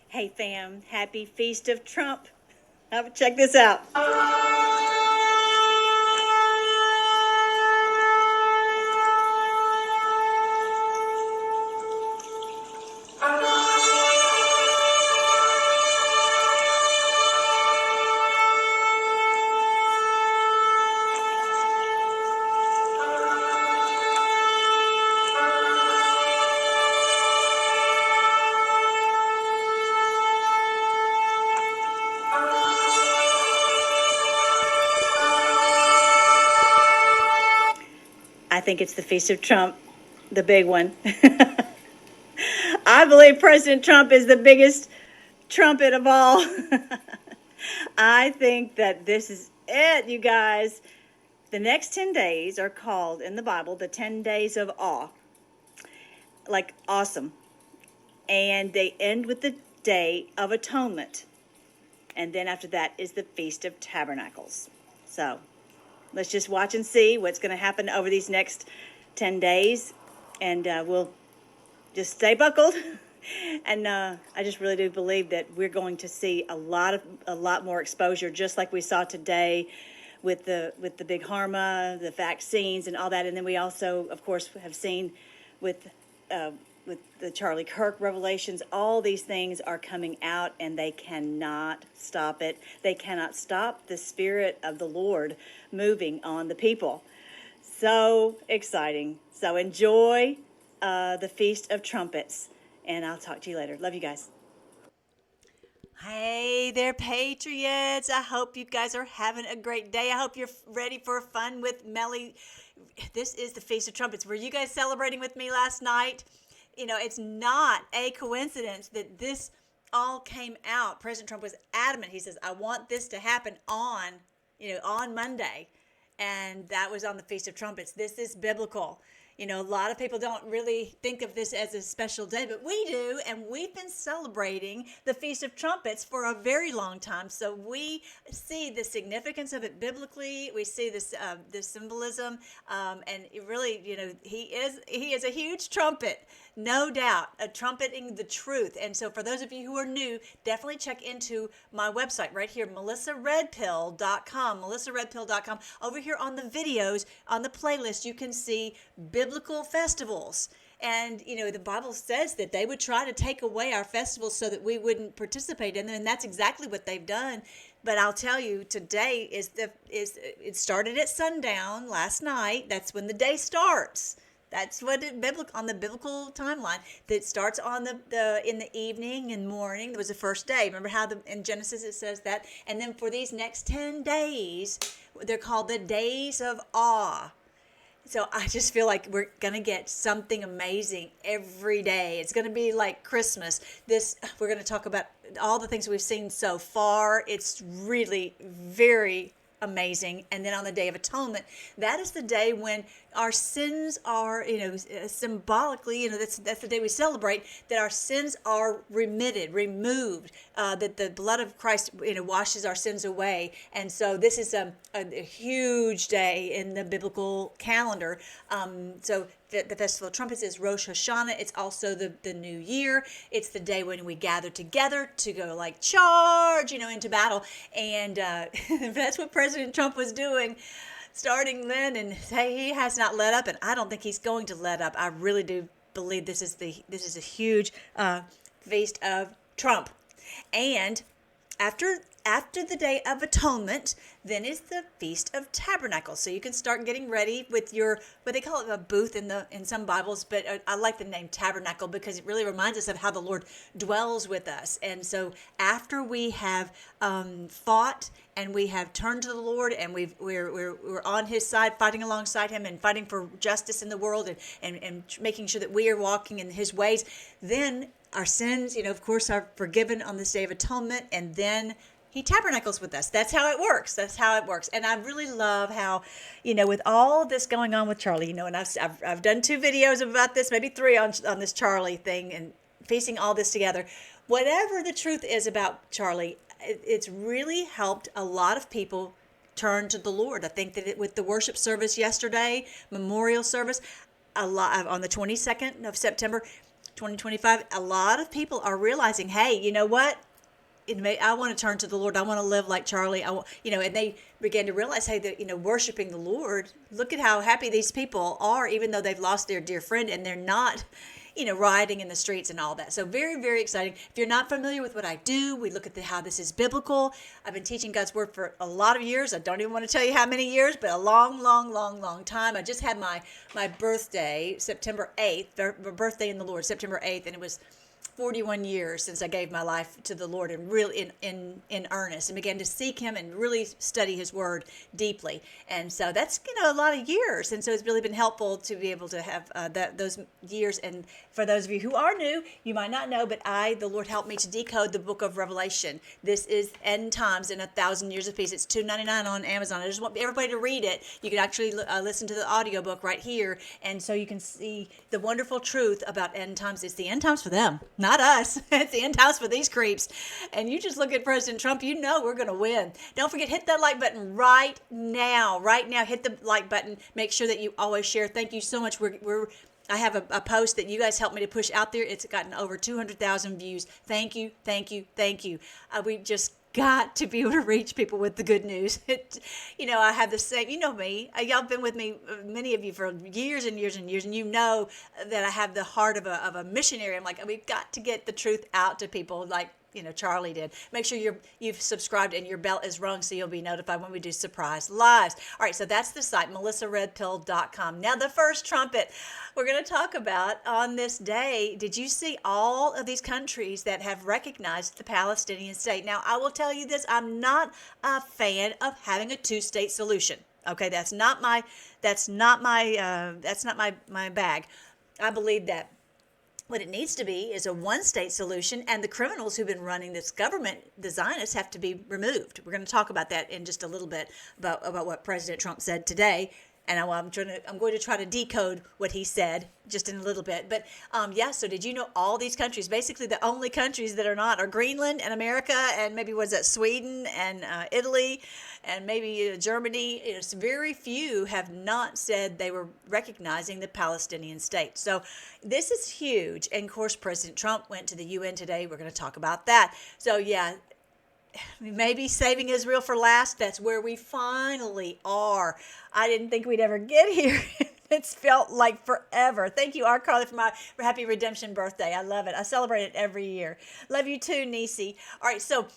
Hey fam, happy Feast of Trump. Check this out. I think it's the Feast of Trump, the big one. I believe President Trump is the biggest trumpet of all. I think that this is it, you guys. The next 10 days are called in the Bible the 10 days of awe. Like awesome. And they end with the Day of Atonement. And then after that is the Feast of Tabernacles. So let's just watch and see what's going to happen over these next 10 days. And we'll just stay buckled. And I just really do believe that we're going to see a lot more exposure, just like we saw today with the big Harma, the vaccines, and all that. And then we also, of course, have seen with the Charlie Kirk revelations, all these things are coming out, and they cannot stop it. They cannot stop the Spirit of the Lord moving on the people. So exciting. So enjoy the Feast of Trumpets, and I'll talk to you later. Love you guys. Hey there, Patriots. I hope you guys are having a great day. I hope you're ready for fun with Melly. This is the Feast of Trumpets. Were you guys celebrating with me last night? It's not a coincidence that this all came out. President Trump was adamant. He says, I want this to happen on Monday. And that was on the Feast of Trumpets. This is biblical. A lot of people don't really think of this as a special day, but we do, and we've been celebrating the Feast of Trumpets for a very long time. So we see the significance of it biblically. We see this symbolism, and it really, he is a huge trumpet, no doubt, a trumpeting the truth. And so for those of you who are new, definitely check into my website right here, melissaredpill.com, melissaredpill.com. Over here on the videos, on the playlist, you can see biblical festivals. And, the Bible says that they would try to take away our festivals so that we wouldn't participate in them. And that's exactly what they've done. But I'll tell you, today it started at sundown last night. That's when the day starts. That's what on the biblical timeline. That starts on the in the evening and morning. That was the first day. Remember how in Genesis it says that? And then for these next 10 days, they're called the days of awe. So I just feel like we're going to get something amazing every day. It's going to be like Christmas. We're going to talk about all the things we've seen so far. It's really very amazing. And then on the Day of Atonement, that is the day when our sins are, symbolically, that's the day we celebrate that our sins are removed, that the blood of Christ, washes our sins away. And so this is a huge day in the biblical calendar. So the Festival of Trumpets is Rosh Hashanah. It's also the New Year. It's the day when we gather together to go charge, into battle. And that's what President Trump was doing starting then. And he has not let up, and I don't think he's going to let up. I really do believe this is a huge Feast of Trump. And after the Day of Atonement, then is the Feast of Tabernacles. So you can start getting ready with your, what they call it, a booth in some Bibles, but I like the name tabernacle because it really reminds us of how the Lord dwells with us. And so after we have fought and we have turned to the Lord and we're on His side, fighting alongside Him and fighting for justice in the world and making sure that we are walking in His ways, then our sins, of course, are forgiven on this Day of Atonement, and then He tabernacles with us. That's how it works. And I really love how, with all this going on with Charlie, and I've done 2 videos about this, maybe 3 on this Charlie thing and piecing all this together. Whatever the truth is about Charlie, it's really helped a lot of people turn to the Lord. I think that with the worship service yesterday, memorial service, a lot on the 22nd of September, 2025, a lot of people are realizing, hey, you know what? I want to turn to the Lord. I want to live like Charlie. And they began to realize, hey, that, worshiping the Lord, look at how happy these people are, even though they've lost their dear friend and they're not, rioting in the streets and all that. So very, very exciting. If you're not familiar with what I do, we look at how this is biblical. I've been teaching God's word for a lot of years. I don't even want to tell you how many years, but a long, long, long, long time. I just had my birthday, September 8th, birthday in the Lord, September 8th, and it was 41 years since I gave my life to the Lord and really in earnest, and began to seek Him and really study His Word deeply. And so that's a lot of years, and so it's really been helpful to be able to have those years. And for those of you who are new, you might not know, but the Lord helped me to decode the book of Revelation. This is End Times in 1,000 Years of Peace. It's $2.99 on Amazon. I just want everybody to read it. You can actually listen to the audiobook right here, and so you can see the wonderful truth about end times. It's the end times for them, not us. It's the end times for these creeps. And you just look at President Trump, we're going to win. Don't forget, hit that like button right now. Right now, hit the like button. Make sure that you always share. Thank you so much. I have a post that you guys helped me to push out there. It's gotten over 200,000 views. Thank you, thank you, thank you. We just got to be able to reach people with the good news. I have the same, me, y'all been with me, many of you, for years and years and years, and you know that I have the heart of a missionary. I'm like, we've got to get the truth out to people, like Charlie did. Make sure you've subscribed and your bell is rung so you'll be notified when we do surprise lives. All right, so that's the site, melissaredpill.com. Now, the first trumpet we're going to talk about on this day. Did you see all of these countries that have recognized the Palestinian state? Now, I will tell you this, I'm not a fan of having a two-state solution. Okay, that's not my bag. I believe that what it needs to be is a one-state solution, and the criminals who've been running this government, the Zionists, have to be removed. We're going to talk about that in just a little bit, about what President Trump said today, and I'm going to try to decode what he said just in a little bit. But so did you know all these countries, basically the only countries that are not are Greenland and America, and maybe Sweden and Italy, and maybe Germany. It's very few have not said they were recognizing the Palestinian state. So this is huge. And of course, President Trump went to the UN today. We're going to talk about that. So yeah, maybe saving Israel for last. That's where we finally are. I didn't think we'd ever get here. It's felt like forever. Thank you, R. Carly, for happy redemption birthday. I love it. I celebrate it every year. Love you too, Nisi. All right, so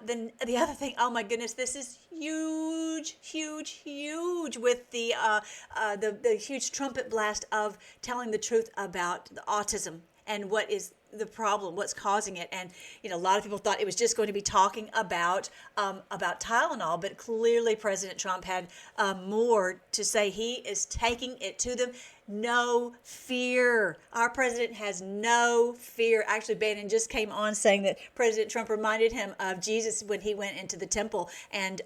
then the other thing, oh my goodness, this is huge, huge, huge, with the huge trumpet blast of telling the truth about the autism and what is the problem, what's causing it. And a lot of people thought it was just going to be talking about Tylenol, but clearly President Trump had more to say. He is taking it to them. No fear. Our president has no fear. Actually, Bannon just came on saying that President Trump reminded him of Jesus when he went into the temple and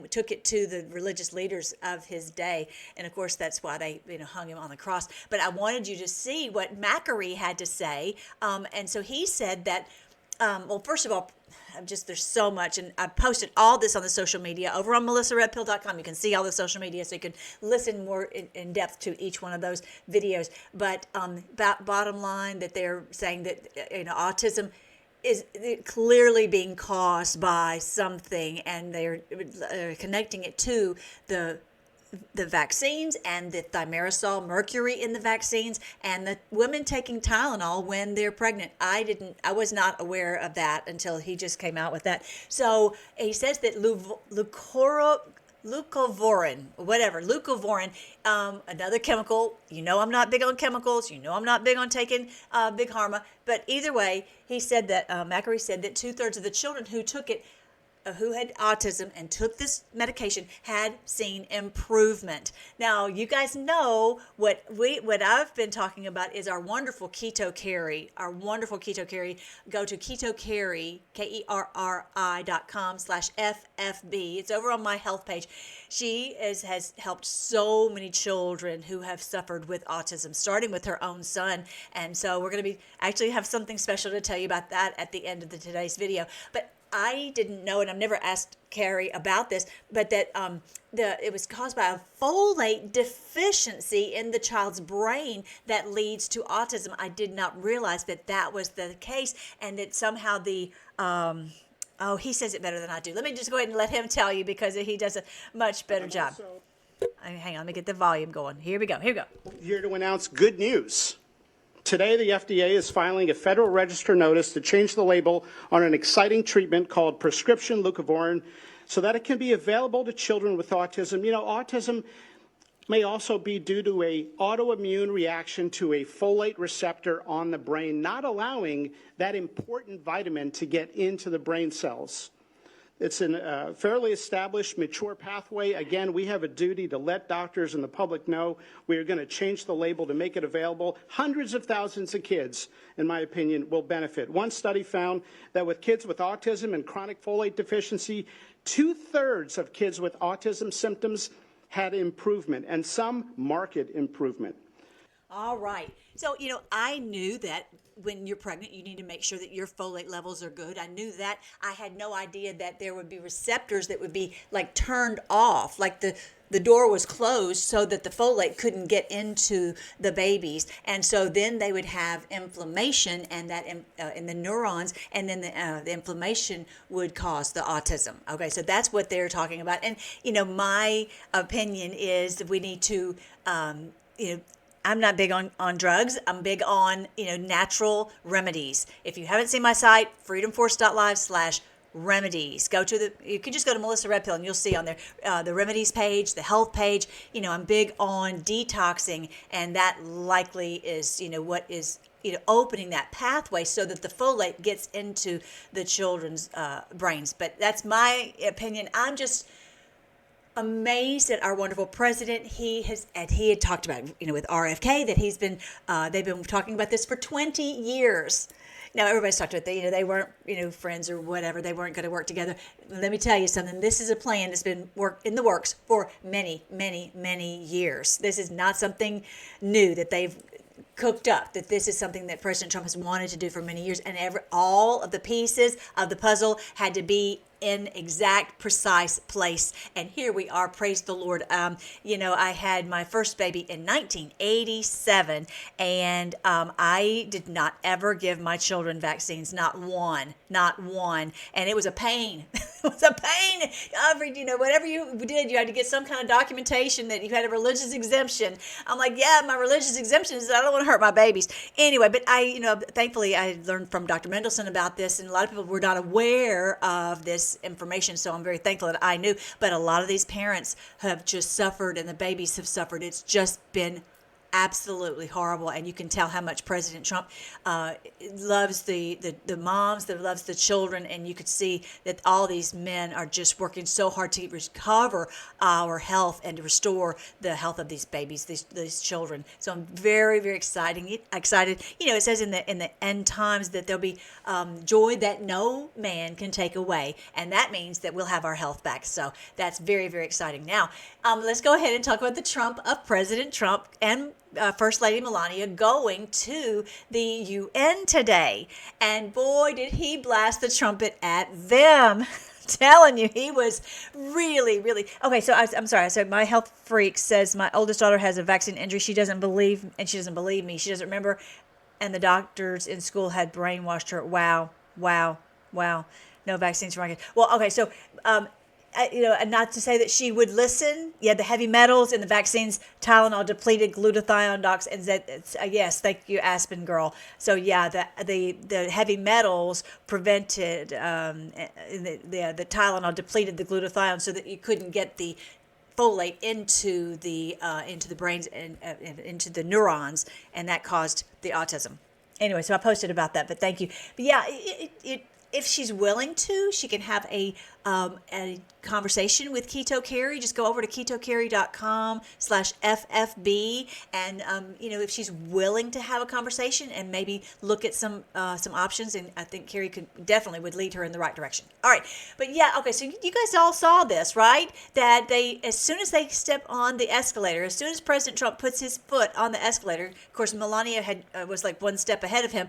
took it to the religious leaders of his day. And of course, that's why they hung him on the cross. But I wanted you to see what Macari had to say. And so he said that, first of all, there's so much, and I posted all this on the social media over on melissaredpill.com. You can see all the social media, so you can listen more in depth to each one of those videos. But bottom line, that they're saying that autism is clearly being caused by something, and they're connecting it to the vaccines and the thimerosal mercury in the vaccines and the women taking Tylenol when they're pregnant. I was not aware of that until he just came out with that. So he says that leucovorin, another chemical. I'm not big on chemicals. I'm not big on taking Big Pharma. But either way, he said that, Macari said that 2/3 of the children who took it, who had autism and took this medication, had seen improvement. Now, you guys know what I've been talking about is our wonderful Keto Carrie. Go to Keto Carrie, KERRI.com/FFB. It's over on my health page. She has helped so many children who have suffered with autism, starting with her own son. And so we're going to actually have something special to tell you about that at the end of today's video. But I didn't know, and I've never asked Carrie about this, but that it was caused by a folate deficiency in the child's brain that leads to autism. I did not realize that that was the case, and that somehow the oh, he says it better than I do. Let me just go ahead and let him tell you, because he does a much better job. Hang on, let me get the volume going. Here we go. Here to announce good news. Today, the FDA is filing a Federal Register notice to change the label on an exciting treatment called prescription leucovorin so that it can be available to children with autism. You know, autism may also be due to an autoimmune reaction to a folate receptor on the brain, not allowing that important vitamin to get into the brain cells. It's a fairly established, mature pathway. Again, we have a duty to let doctors and the public know we are going to change the label to make it available. Hundreds of thousands of kids, in my opinion, will benefit. One study found that with kids with autism and chronic folate deficiency, 2/3 of kids with autism symptoms had improvement, and some marked improvement. All right. So, I knew that when you're pregnant, you need to make sure that your folate levels are good. I knew that. I had no idea that there would be receptors that would be like turned off, like the door was closed so that the folate couldn't get into the babies. And so then they would have inflammation, and that in the neurons, and then the inflammation would cause the autism. Okay, so that's what they're talking about. And, my opinion is that we need to, I'm not big on drugs. I'm big on, natural remedies. If you haven't seen my site, freedomforce.live/remedies. You can just go to Melissa Redpill and you'll see on there the remedies page, the health page. I'm big on detoxing, and that likely is, what is, opening that pathway so that the folate gets into the children's brains. But that's my opinion. I'm just amazed at our wonderful president. He had talked about, with RFK, that they've been talking about this for 20 years. Now everybody's talked about that, they weren't, friends or whatever. They weren't going to work together. Let me tell you something. This is a plan that's been in the works for many, many, many years. This is not something new that they've cooked up, that this is something that President Trump has wanted to do for many years, and all of the pieces of the puzzle had to be in exact, precise place. And here we are, praise the Lord. I had my first baby in 1987, and I did not ever give my children vaccines, not one. And it was a pain. It was a pain. Whatever you did, you had to get some kind of documentation that you had a religious exemption. I'm like, yeah, my religious exemption is that I don't want to hurt my babies. Anyway, but thankfully I learned from Dr. Mendelsohn about this, and a lot of people were not aware of this information, so I'm very thankful that I knew. But a lot of these parents have just suffered, and the babies have suffered. It's just been absolutely horrible, and you can tell how much President Trump loves the moms, that loves the children, and you could see that all these men are just working so hard to recover our health and to restore the health of these babies, these children. So I'm very, very excited. It says in the end times that there'll be joy that no man can take away, and that means that we'll have our health back. So that's very, very exciting. Now, let's go ahead and talk about the Trump of President Trump and First Lady Melania going to the UN today. And boy, did he blast the trumpet at them. Telling you, he was really, really... Okay, so I'm sorry. So my health freak says my oldest daughter has a vaccine injury. She doesn't believe me. She doesn't remember. And the doctors in school had brainwashed her. Wow. No vaccines for my kids. Well, okay, so... and not to say that she would listen. Yeah, the heavy metals in the vaccines, Tylenol depleted glutathione docs, and yes, thank you, Aspen girl. So yeah, the heavy metals prevented the Tylenol depleted the glutathione so that you couldn't get the folate into the brains and into the neurons, and that caused the autism. Anyway, so I posted about that, but thank you. But yeah, if she's willing to, she can have a conversation with Keto Carrie. Just go over to ketocarrie.com/FFB, and if she's willing to have a conversation and maybe look at some options, and I think Carrie would lead her in the right direction. All right, but yeah, okay. So you guys all saw this, right? That as soon as they step on the escalator, as soon as President Trump puts his foot on the escalator, of course Melania was like one step ahead of him.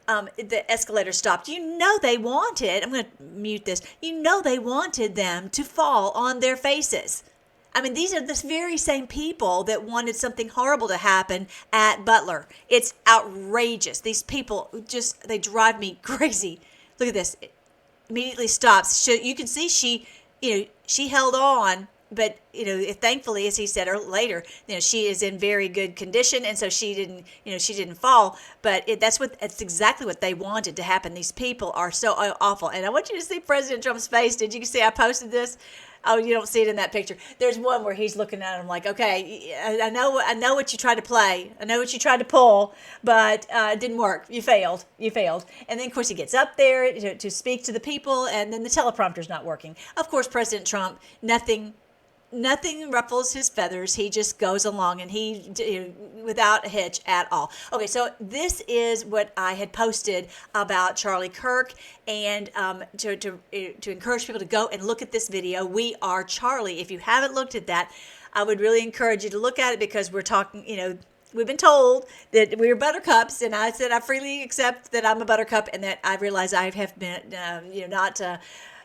the escalator stopped. They wanted, I'm going to mute this, they wanted them to fall on their faces. I mean, these are the very same people that wanted something horrible to happen at Butler. It's outrageous. These people they drive me crazy. Look at this. It immediately stops. So you can see she held on, but thankfully, as he said later, she is in very good condition, and so she didn't fall. But that's exactly what they wanted to happen. These people are so awful, and I want you to see President Trump's face. Did you see I posted this? Oh, you don't see it in that picture. There's one where he's looking at him like, okay, I know what you tried to play. I know what you tried to pull, but it didn't work. You failed. And then, of course, he gets up there to speak to the people, and then the teleprompter's not working. Of course, President Trump, nothing ruffles his feathers. He just goes along, and without a hitch at all. Okay, so this is what I had posted about Charlie Kirk, and to encourage people to go and look at this video. We Are Charlie. If you haven't looked at that, I would really encourage you to look at it, because we're talking, we've been told that we're buttercups, and I said I freely accept that I'm a buttercup, and that I realize I have been,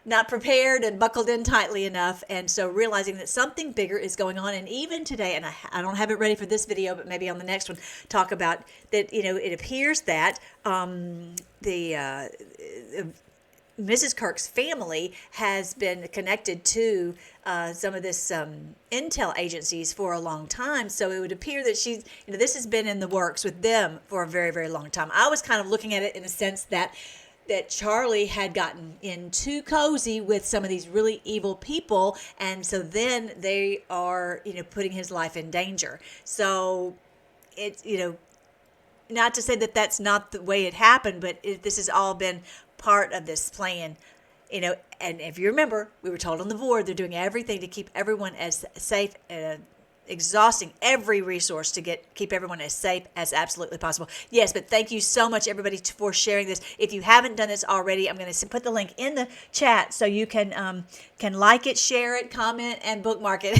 not prepared and buckled in tightly enough. And so realizing that something bigger is going on. And even today, and I don't have it ready for this video, but maybe on the next one, talk about that, it appears that Mrs. Kirk's family has been connected to some of this intel agencies for a long time. So it would appear that this has been in the works with them for a very, very long time. I was kind of looking at it in a sense that Charlie had gotten in too cozy with some of these really evil people, and so then they are, putting his life in danger. So it's, not to say that that's not the way it happened, but this has all been part of this plan, and if you remember, we were told on the board they're doing everything to keep everyone as safe, exhausting every resource to keep everyone as safe as absolutely possible. Yes, but thank you so much, everybody, for sharing this. If you haven't done this already, I'm going to put the link in the chat so you can like it, share it, comment, and bookmark it.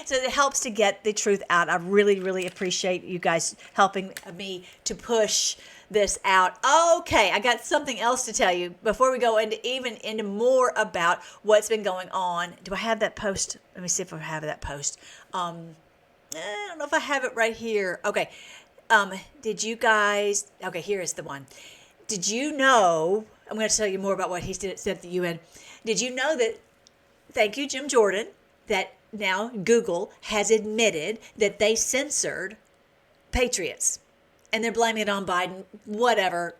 So it helps to get the truth out. I really, really appreciate you guys helping me to push this out. Okay, I got something else to tell you before we go into more about what's been going on. Do I have that post? Let me see if I have that post. I don't know if I have it right here. Okay. Did you guys? Okay, here is the one. Did you know? I'm going to tell you more about what he said at the UN. Did you know that? Thank you, Jim Jordan. That now Google has admitted that they censored Patriots. And they're blaming it on Biden, whatever.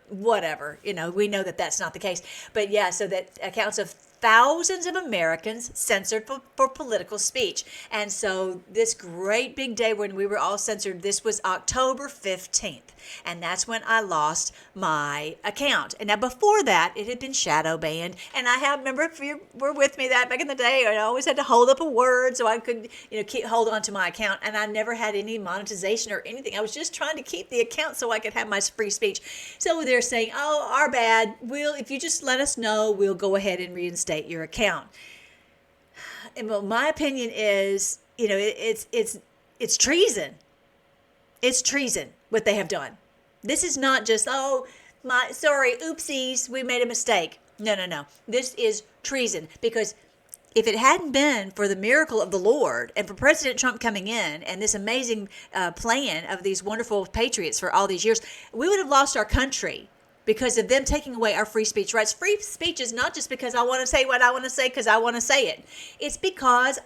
We know that that's not the case. But yeah, so that accounts of thousands of Americans censored for political speech. And so this great big day when we were all censored, this was October 15th. And that's when I lost my account. And now before that, it had been shadow banned. And remember if you were with me that back in the day, I always had to hold up a word so I could, hold on to my account. And I never had any monetization or anything. I was just trying to keep the account so I could have my free speech. So they're saying, oh, our bad. If you just let us know, we'll go ahead and reinstate your account. And well, my opinion is, it's treason. It's treason what they have done. This is not just, oopsies, we made a mistake. No. This is treason, because if it hadn't been for the miracle of the Lord and for President Trump coming in and this amazing plan of these wonderful patriots for all these years, we would have lost our country because of them taking away our free speech rights. Free speech is not just because I want to say what I want to say because I want to say it. It's because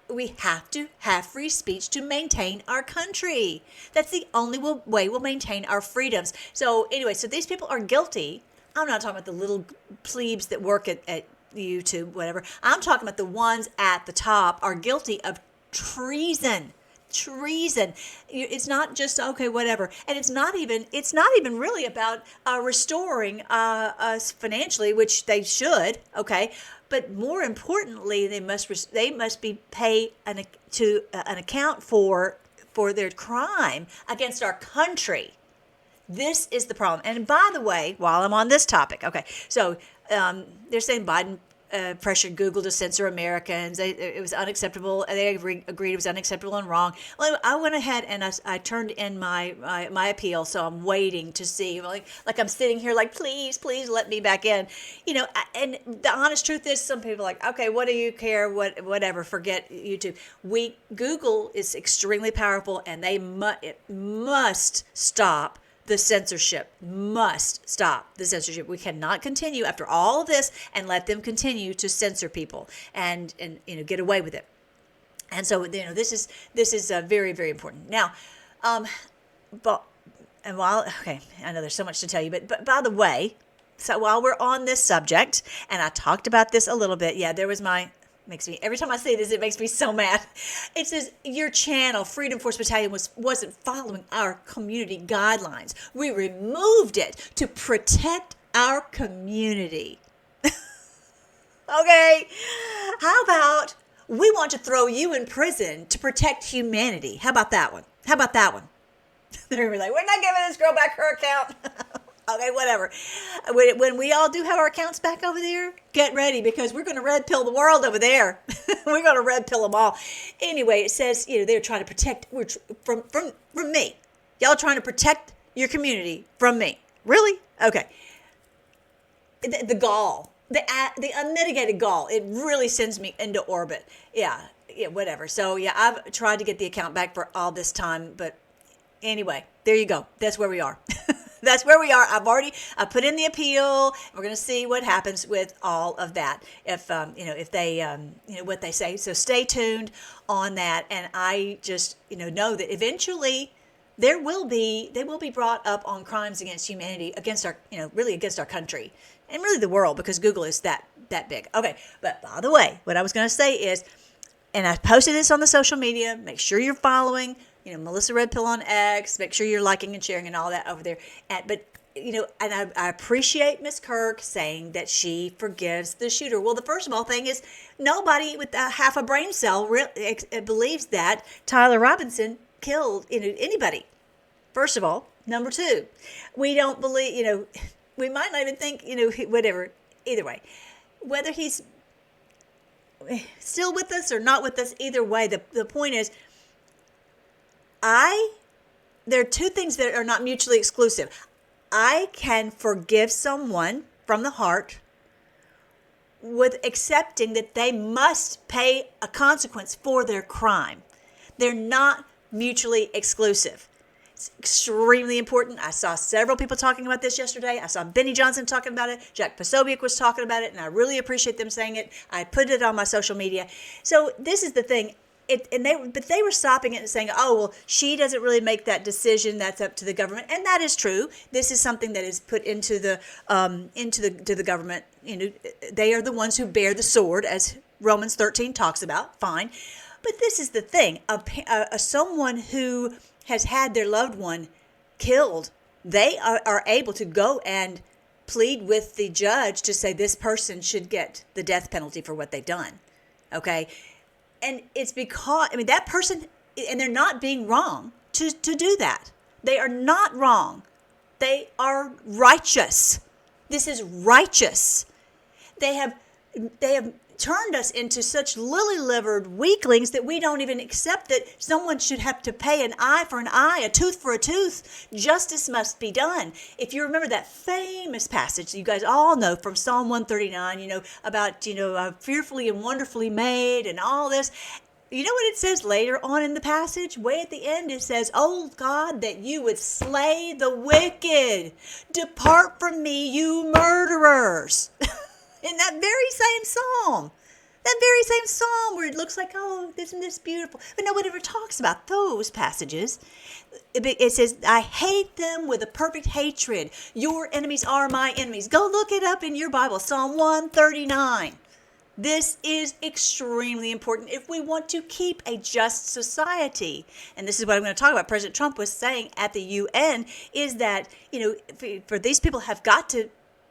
we have to have free speech to maintain our country. That's the only way we'll maintain our freedoms. So anyway, so these people are guilty. I'm not talking about the little plebes that work at YouTube, whatever. I'm talking about the ones at the top are guilty of treason. It's not just whatever, and it's not even really about restoring us financially, which they should, but more importantly, they must be paid an account for their crime against our country. This is the problem. And by the way, while I'm on this topic, so they're saying Biden pressured Google to censor Americans. It was unacceptable. They agreed it was unacceptable and wrong. Well, I went ahead and I turned in my appeal. So I'm waiting to see, like I'm sitting here like, please let me back in. And the honest truth is, some people are like, okay, what do you care? Whatever, forget YouTube. Google is extremely powerful, and it must stop the censorship. Must stop the censorship. We cannot continue after all of this and let them continue to censor people and get away with it. And so this is very, very important. Now, but and while okay, I know there's so much to tell you, but by the way, so while we're on this subject, and I talked about this a little bit, there was every time I say this, it makes me so mad. It says your channel, Freedom Force Battalion, wasn't following our community guidelines. We removed it to protect our community. Okay, how about we want to throw you in prison to protect humanity? How about that one? They're gonna be like, we're not giving this girl back her account. Okay, whatever. When we all do have our accounts back over there, get ready, because we're going to red pill the world over there. We're going to red pill them all. Anyway, it says, they're trying to protect from me. Y'all trying to protect your community from me. Really? Okay. The gall, the unmitigated gall, it really sends me into orbit. Yeah, whatever. So, I've tried to get the account back for all this time, but anyway, there you go. That's where we are. That's where we are. I put in the appeal. We're going to see what happens with all of that. If they what they say. So stay tuned on that. And I just know that eventually they will be brought up on crimes against humanity, against our really against our country, and really the world, because Google is that big. Okay, but by the way, what I was going to say is, and I posted this on the social media. Make sure you're following. Melissa Red Pill on X. Make sure you're liking and sharing and all that over there. And I appreciate Miss Kirk saying that she forgives the shooter. Well, the first of all thing is, nobody with half a brain cell believes that Tyler Robinson killed anybody. First of all. Number two, we don't believe, we might not even think, whatever. Either way, whether he's still with us or not with us, either way, the point is, there are two things that are not mutually exclusive. I can forgive someone from the heart with accepting that they must pay a consequence for their crime. They're not mutually exclusive. It's extremely important. I saw several people talking about this yesterday. I saw Benny Johnson talking about it. Jack Posobiec was talking about it, and I really appreciate them saying it. I put it on my social media. So this is the thing. But they were stopping it and saying, oh, well, she doesn't really make that decision. That's up to the government. And that is true. This is something that is put into the government. They are the ones who bear the sword, as Romans 13 talks about. Fine. But this is the thing. Someone who has had their loved one killed, they are able to go and plead with the judge to say this person should get the death penalty for what they've done. Okay? And it's because, that person, and they're not being wrong to do that. They are not wrong. They are righteous. This is righteous. They have turned us into such lily-livered weaklings that we don't even accept that someone should have to pay an eye for an eye, a tooth for a tooth. Justice must be done. If you remember that famous passage that you guys all know from Psalm 139, about, fearfully and wonderfully made and all this. You know what it says later on in the passage? Way at the end, it says, oh God, that you would slay the wicked. Depart from me, you murderers. In that very same psalm. Where it looks like, oh, isn't this beautiful? But no one ever talks about those passages. It says, I hate them with a perfect hatred. Your enemies are my enemies. Go look it up in your Bible, Psalm 139. This is extremely important if we want to keep a just society. And this is what I'm going to talk about. President Trump was saying at the UN is that, for these people have got to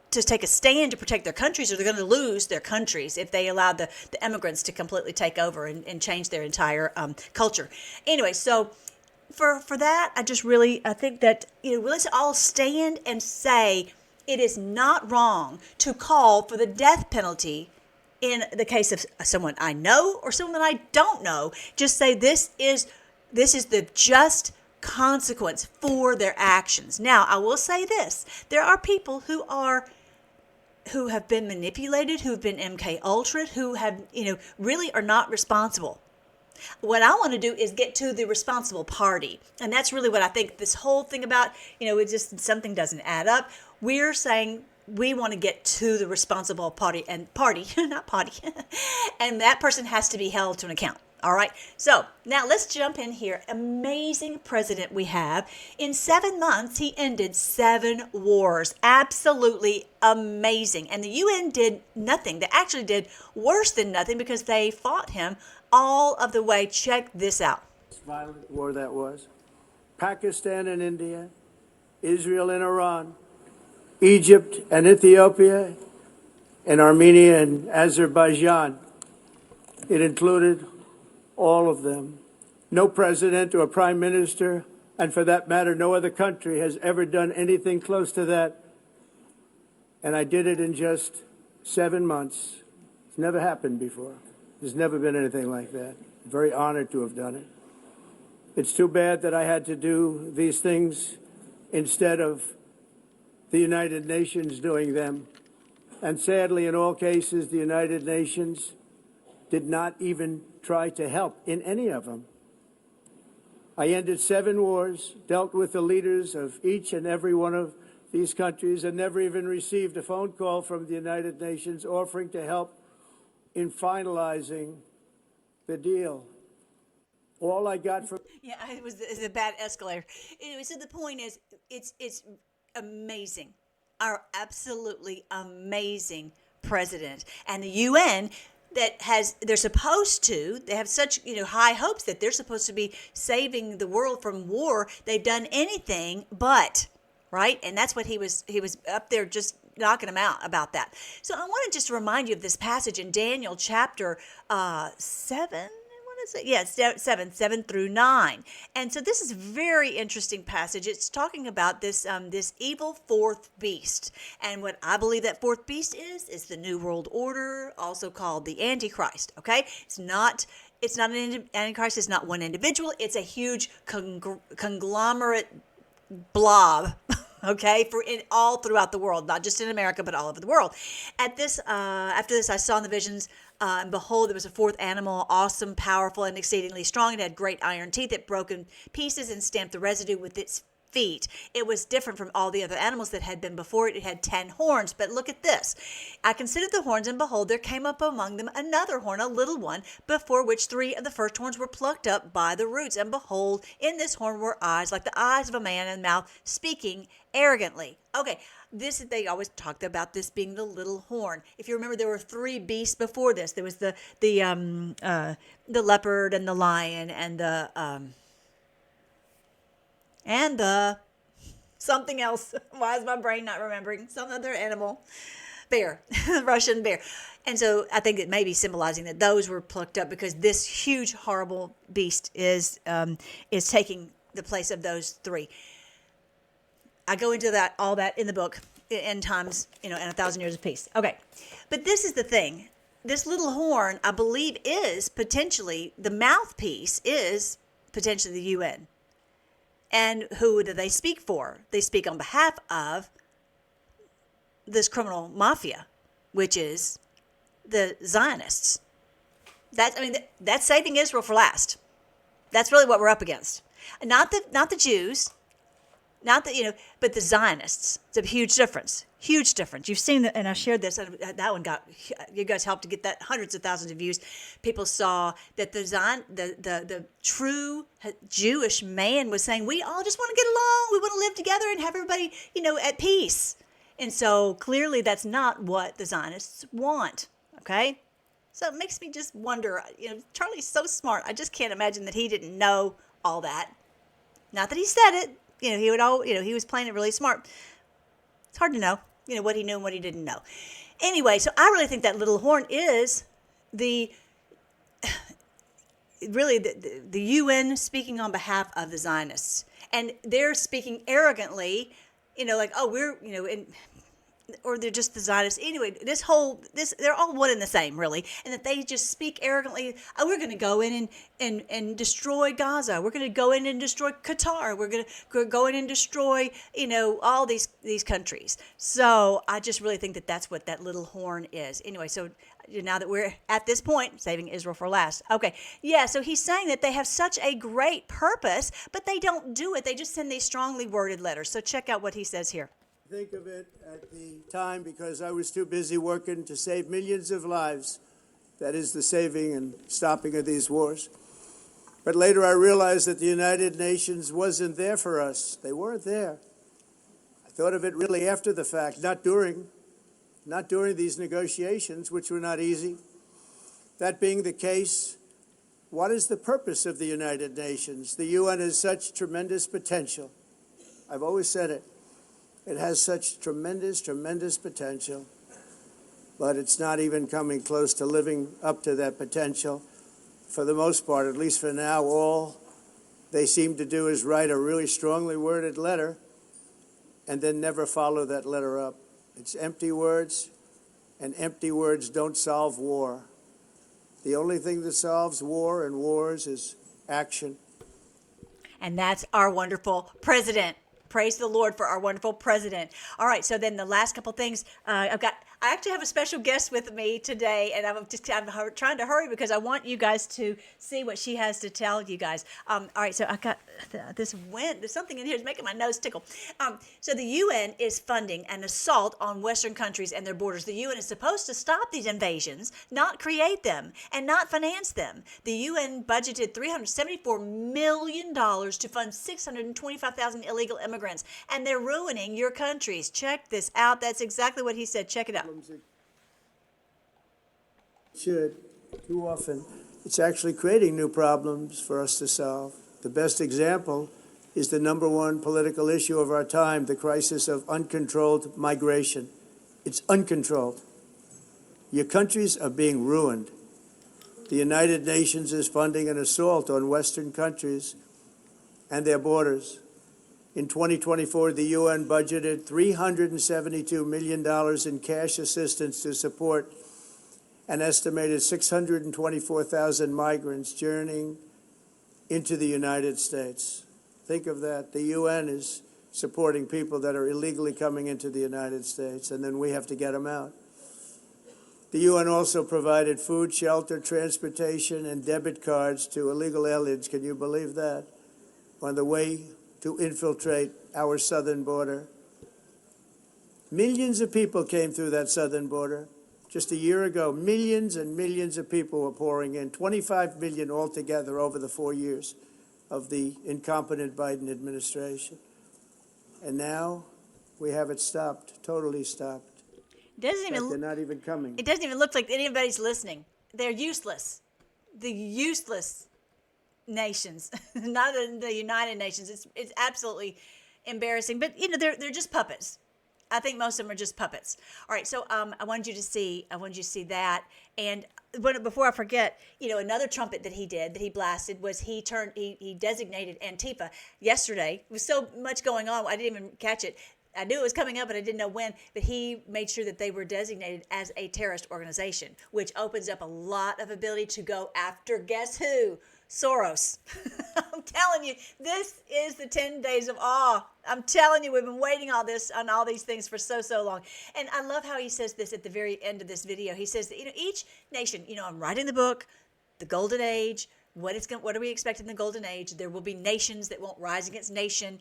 take a stand to protect their countries, or they're going to lose their countries if they allow the immigrants to completely take over and change their entire culture. Anyway, so for that, I think that, let's all stand and say it is not wrong to call for the death penalty in the case of someone I know or someone that I don't know, just say this is the just consequence for their actions. Now, I will say this. There are people who have been manipulated, who have been MK Ultra, who have, really are not responsible. What I want to do is get to the responsible party. And that's really what I think this whole thing about, it just something doesn't add up. We're saying we want to get to the responsible party not party. And that person has to be held to an account. All right. So now let's jump in here. Amazing president we have. In 7 months, he ended 7 wars. Absolutely amazing. And the UN did nothing. They actually did worse than nothing because they fought him all of the way. Check this out. Violent war that was. Pakistan and India, Israel and Iran, Egypt and Ethiopia, and Armenia and Azerbaijan. It included all of them. No president or prime minister, and for that matter, no other country has ever done anything close to that. And I did it in just 7 months. It's never happened before. There's never been anything like that. I'm very honored to have done it. It's too bad that I had to do these things instead of the United Nations doing them. And sadly, in all cases, the United Nations did not even try to help in any of them. I ended 7 wars, dealt with the leaders of each and every one of these countries, and never even received a phone call from the United Nations offering to help in finalizing the deal. All I got from... Yeah, it's a bad escalator. Anyway, so the point is, it's amazing. Our absolutely amazing president. And the UN they have such, high hopes that they're supposed to be saving the world from war. They've done anything but, right? And that's what he was up there just knocking them out about that. So I want to just remind you of this passage in Daniel chapter 7. Yeah, it's 7 through 9. And so this is a very interesting passage. It's talking about this evil fourth beast. And what I believe that fourth beast is the New World Order, also called the Antichrist. Okay? It's not an Antichrist. It's not one individual. It's a huge conglomerate blob. Okay, all throughout the world, not just in America, but all over the world. After this, I saw in the visions, and behold, there was a fourth animal, awesome, powerful, and exceedingly strong. It had great iron teeth that broke in pieces and stamped the residue with its feet. It was different from all the other animals that had been before it. It had 10 horns. But look at this. I considered the horns, and behold, there came up among them another horn, a little one, before which 3 of the first horns were plucked up by the roots. And behold, in this horn were eyes like the eyes of a man, and mouth speaking arrogantly. Okay, they always talked about this being the little horn. If you remember, there were 3 beasts before this. There was the leopard and the lion and the something else. Why is my brain not remembering? Some other animal. Bear, Russian bear. And so I think it may be symbolizing that those were plucked up because this huge, horrible beast is taking the place of those 3. I go into all that in the book, End Times, and 1,000 Years of Peace. Okay, but this is the thing. This little horn, I believe, is potentially, the mouthpiece is potentially the UN. And who do they speak for? They speak on behalf of this criminal mafia, which is the Zionists. That's saving Israel for last. That's really what we're up against. Not the Jews, but the Zionists. It's a huge difference. Huge difference. You've seen that, and I shared this. That one you guys helped to get that hundreds of thousands of views. People saw that the true Jewish man was saying, we all just want to get along. We want to live together and have everybody, at peace. And so clearly that's not what the Zionists want. Okay? So it makes me just wonder, Charlie's so smart. I just can't imagine that he didn't know all that. Not that he said it. He was playing it really smart. It's hard to know, what he knew and what he didn't know. Anyway, so I really think that little horn is the UN speaking on behalf of the Zionists. And they're speaking arrogantly, like, oh, we're, or they're just the Zionists. Anyway, they're all one and the same, really, and that they just speak arrogantly. Oh, we're going to go in and destroy Gaza. We're going to go in and destroy Qatar. We're going to go in and destroy, all these countries. So I just really think that that's what that little horn is. Anyway, so now that we're at this point, saving Israel for last. Okay, yeah, so he's saying that they have such a great purpose, but they don't do it. They just send these strongly worded letters. So check out what he says here. Think of it at the time because I was too busy working to save millions of lives. That is the saving and stopping of these wars. But later I realized that the United Nations wasn't there for us. They weren't there. I thought of it really after the fact, not during these negotiations, which were not easy. That being the case, what is the purpose of the United Nations? The UN has such tremendous potential. I've always said it. It has such tremendous, tremendous potential, but it's not even coming close to living up to that potential. For the most part, at least for now, all they seem to do is write a really strongly worded letter and then never follow that letter up. It's empty words, and empty words don't solve war. The only thing that solves war and wars is action. And that's our wonderful president. Praise the Lord for our wonderful president. All right, so then the last couple things, I actually have a special guest with me today, and I'm trying to hurry because I want you guys to see what she has to tell you guys. All right, so I got this wind. There's something in here that's making my nose tickle. So the UN is funding an assault on Western countries and their borders. The UN is supposed to stop these invasions, not create them, and not finance them. The UN budgeted $374 million to fund 625,000 illegal immigrants, and they're ruining your countries. Check this out. That's exactly what he said. Check it out. Should. Too often, it's actually creating new problems for us to solve. The best example is the number one political issue of our time, the crisis of uncontrolled migration. It's uncontrolled. Your countries are being ruined. The United Nations is funding an assault on Western countries and their borders. In 2024, the UN budgeted $372 million in cash assistance to support an estimated 624,000 migrants journeying into the United States. Think of that. The UN is supporting people that are illegally coming into the United States, and then we have to get them out. The UN also provided food, shelter, transportation, and debit cards to illegal aliens. Can you believe that? On the way to infiltrate our southern border. Millions of people came through that southern border. Just a year ago, millions and millions of people were pouring in, 25 million altogether over the 4 years of the incompetent Biden administration. And now we have it stopped, totally stopped. They're not even coming. It doesn't even look like anybody's listening. They're useless. The useless nations, not the United Nations. It's absolutely embarrassing. But they're just puppets. I think most of them are just puppets. All right, so I wanted you to see that. And before I forget, another trumpet that he blasted was he designated Antifa yesterday. There was so much going on, I didn't even catch it. I knew it was coming up, but I didn't know when. But he made sure that they were designated as a terrorist organization, which opens up a lot of ability to go after, guess who? Soros. I'm telling you, this is the 10 days of awe. I'm telling you, we've been waiting on all these things for so long. And I love how he says this at the very end of this video. He says that each nation, I'm writing the book, The Golden Age. What are we expecting in the Golden Age? There will be nations that won't rise against nation.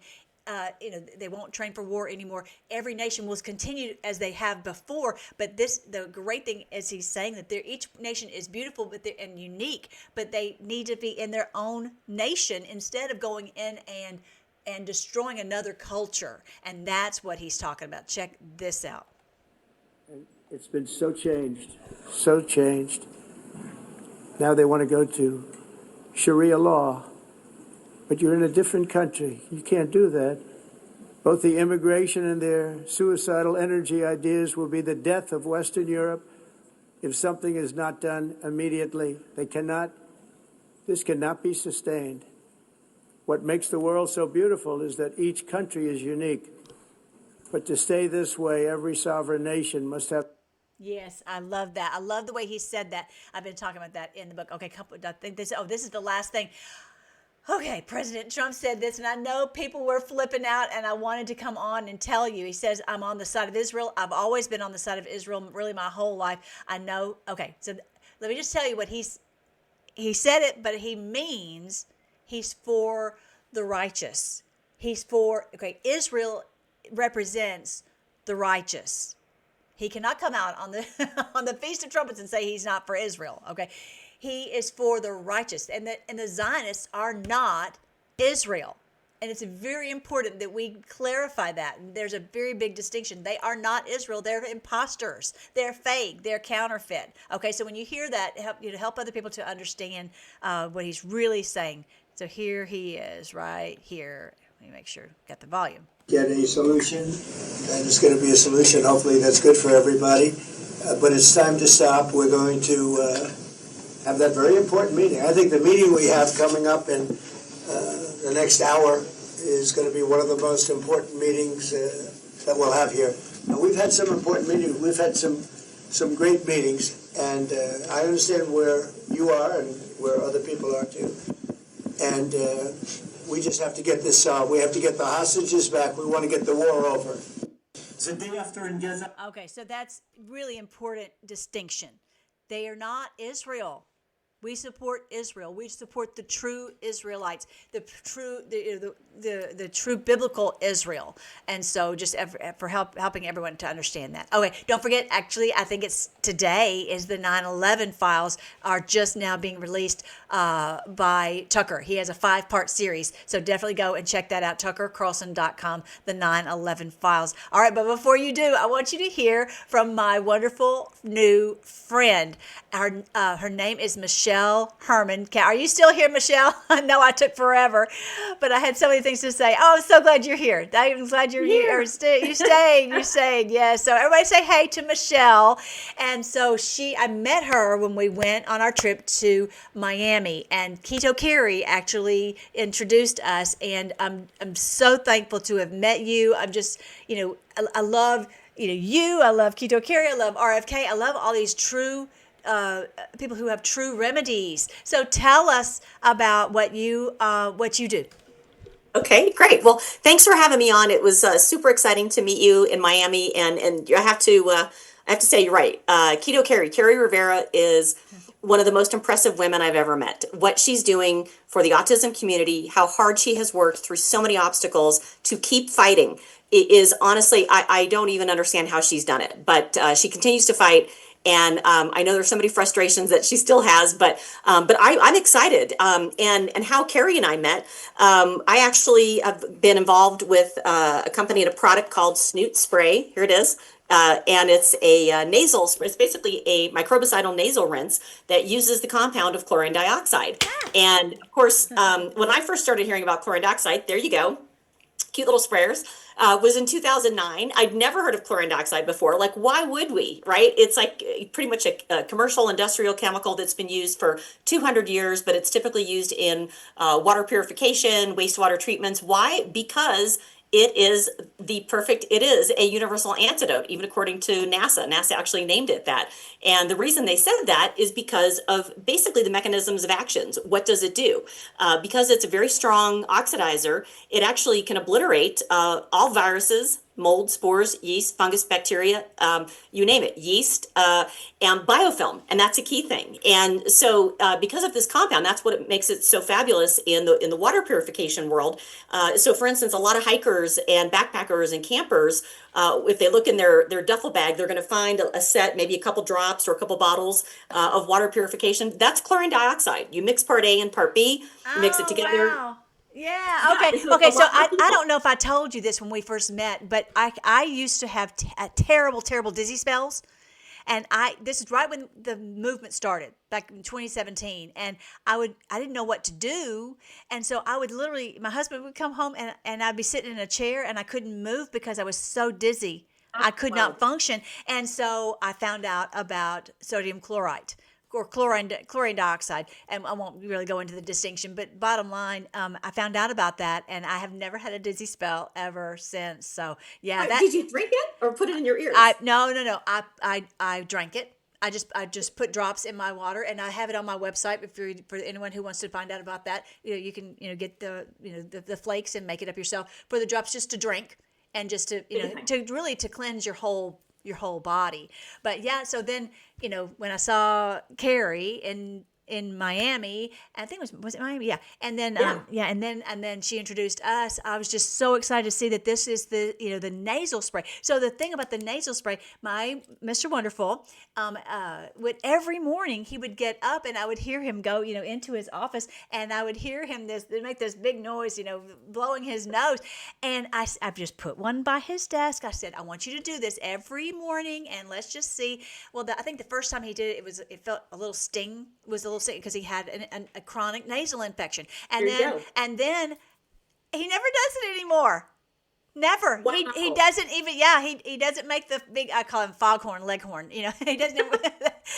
They won't train for war anymore. Every nation will continue as they have before. But the great thing is he's saying that each nation is beautiful and unique, but they need to be in their own nation instead of going in and destroying another culture. And that's what he's talking about. Check this out. It's been so changed. Now they want to go to Sharia law. But you're in a different country. You can't do that. Both the immigration and their suicidal energy ideas will be the death of Western Europe if something is not done immediately. This cannot be sustained. What makes the world so beautiful is that each country is unique. But to stay this way, every sovereign nation must have. Yes, I love that. I love the way he said that. I've been talking about that in the book. Okay, I think this. Oh, this is the last thing. Okay, President Trump said this, and I know people were flipping out, and I wanted to come on and tell you. He says, I'm on the side of Israel. I've always been on the side of Israel, really my whole life. I know. Okay, so let me just tell you what he said it, but he means he's for the righteous. He's for, okay, Israel represents the righteous. He cannot come out on the on the Feast of Trumpets and say he's not for Israel. Okay, he is for the righteous, and the Zionists are not Israel, and it's very important that we clarify that. There's a very big distinction. They are not Israel. They're imposters. They're fake. They're counterfeit. Okay, so when you hear that, help other people to understand what he's really saying. So here he is, right here. Let me make sure got the volume. Get a solution, and it's going to be a solution, hopefully, that's good for everybody. But it's time to stop. We're going to have that very important meeting. I think the meeting we have coming up in the next hour is going to be one of the most important meetings that we'll have here. Now, we've had some important meetings. We've had some great meetings, and I understand where you are and where other people are too. And we just have to get this solved. We have to get the hostages back. We want to get the war over. It's the day after in Gaza. Okay, so that's really important distinction. They are not Israel. We support Israel. We support the true Israelites, the true biblical Israel. And so just for helping everyone to understand that. Okay, don't forget, actually, I think it's today is the 9/11 files are just now being released by Tucker. He has a 5-part series. So definitely go and check that out, tuckercarlson.com, the 9/11 files. All right, but before you do, I want you to hear from my wonderful new friend. Her name is Michelle Herman. Are you still here, Michelle? I know I took forever, but I had so many things to say. Oh, I'm so glad you're here. I'm glad you're here. You stayed. You stayed. Yeah. So everybody say hey to Michelle. And so I met her when we went on our trip to Miami, and Keto Carey actually introduced us. And I'm so thankful to have met you. I'm just, I love, you. I love Keto Carey. I love RFK. I love all these true people who have true remedies. So tell us about what you do. Okay, great. Well, thanks for having me on. It was super exciting to meet you in Miami, and I have to say you're right. Carrie Rivera is one of the most impressive women I've ever met. What she's doing for the autism community, how hard she has worked through so many obstacles to keep fighting, it is honestly, I don't even understand how she's done it, but she continues to fight. And I know there's so many frustrations that she still has, but I'm excited. And how Carrie and I met, I actually have been involved with a company and a product called Snoot Spray. Here it is. And it's a nasal spray. It's basically a microbicidal nasal rinse that uses the compound of chlorine dioxide. And of course, when I first started hearing about chlorine dioxide, there you go, cute little sprayers, was in 2009. I'd never heard of chlorine dioxide before. Like, why would we, right? It's like pretty much a commercial industrial chemical that's been used for 200 years, but it's typically used in water purification, wastewater treatments. Why? Because it is a universal antidote, even according to NASA. NASA actually named it that. And the reason they said that is because of basically the mechanisms of actions. What does it do? Because it's a very strong oxidizer, it actually can obliterate all viruses, mold, spores, yeast, fungus, bacteria, you name it, yeast, and biofilm. And that's a key thing. And so because of this compound, that's what makes it so fabulous in the water purification world. So for instance, a lot of hikers and backpackers and campers, if they look in their duffel bag, they're going to find a set, maybe a couple drops or a couple bottles of water purification. That's chlorine dioxide. You mix part A and part B, mix it together. Wow. Yeah. Okay. Okay. So I don't know if I told you this when we first met, but I used to have terrible dizzy spells, and this is right when the movement started back in 2017, and I didn't know what to do, and so I would literally, my husband would come home and I'd be sitting in a chair and I couldn't move because I was so dizzy. I could not function, and so I found out about sodium chloride. or chlorine dioxide, and I won't really go into the distinction, but bottom line, I found out about that, and I have never had a dizzy spell ever since. So yeah, that Did you drink it or put it in your ears? I no, I drank it. I just put drops in my water, and I have it on my website. For anyone who wants to find out about that, you can get the flakes and make it up yourself. For the drops, just to drink and just to to really to cleanse your whole body. But yeah, so then when I saw Carrie in Miami, I think was it Miami? Yeah. And then and then she introduced us. I was just so excited to see that this is the nasal spray. So the thing about the nasal spray, my Mr. Wonderful, would every morning he would get up and I would hear him go into his office, and I would hear him make this big noise, blowing his nose, and I've just put one by his desk. I said, I want you to do this every morning, and let's just see. Well, I think the first time he did it, it felt a little sting. Was a little sick because he had a chronic nasal infection, and then he never does it anymore. Never. Wow. He doesn't even. Yeah, he doesn't make the big. I call him foghorn leghorn. He doesn't.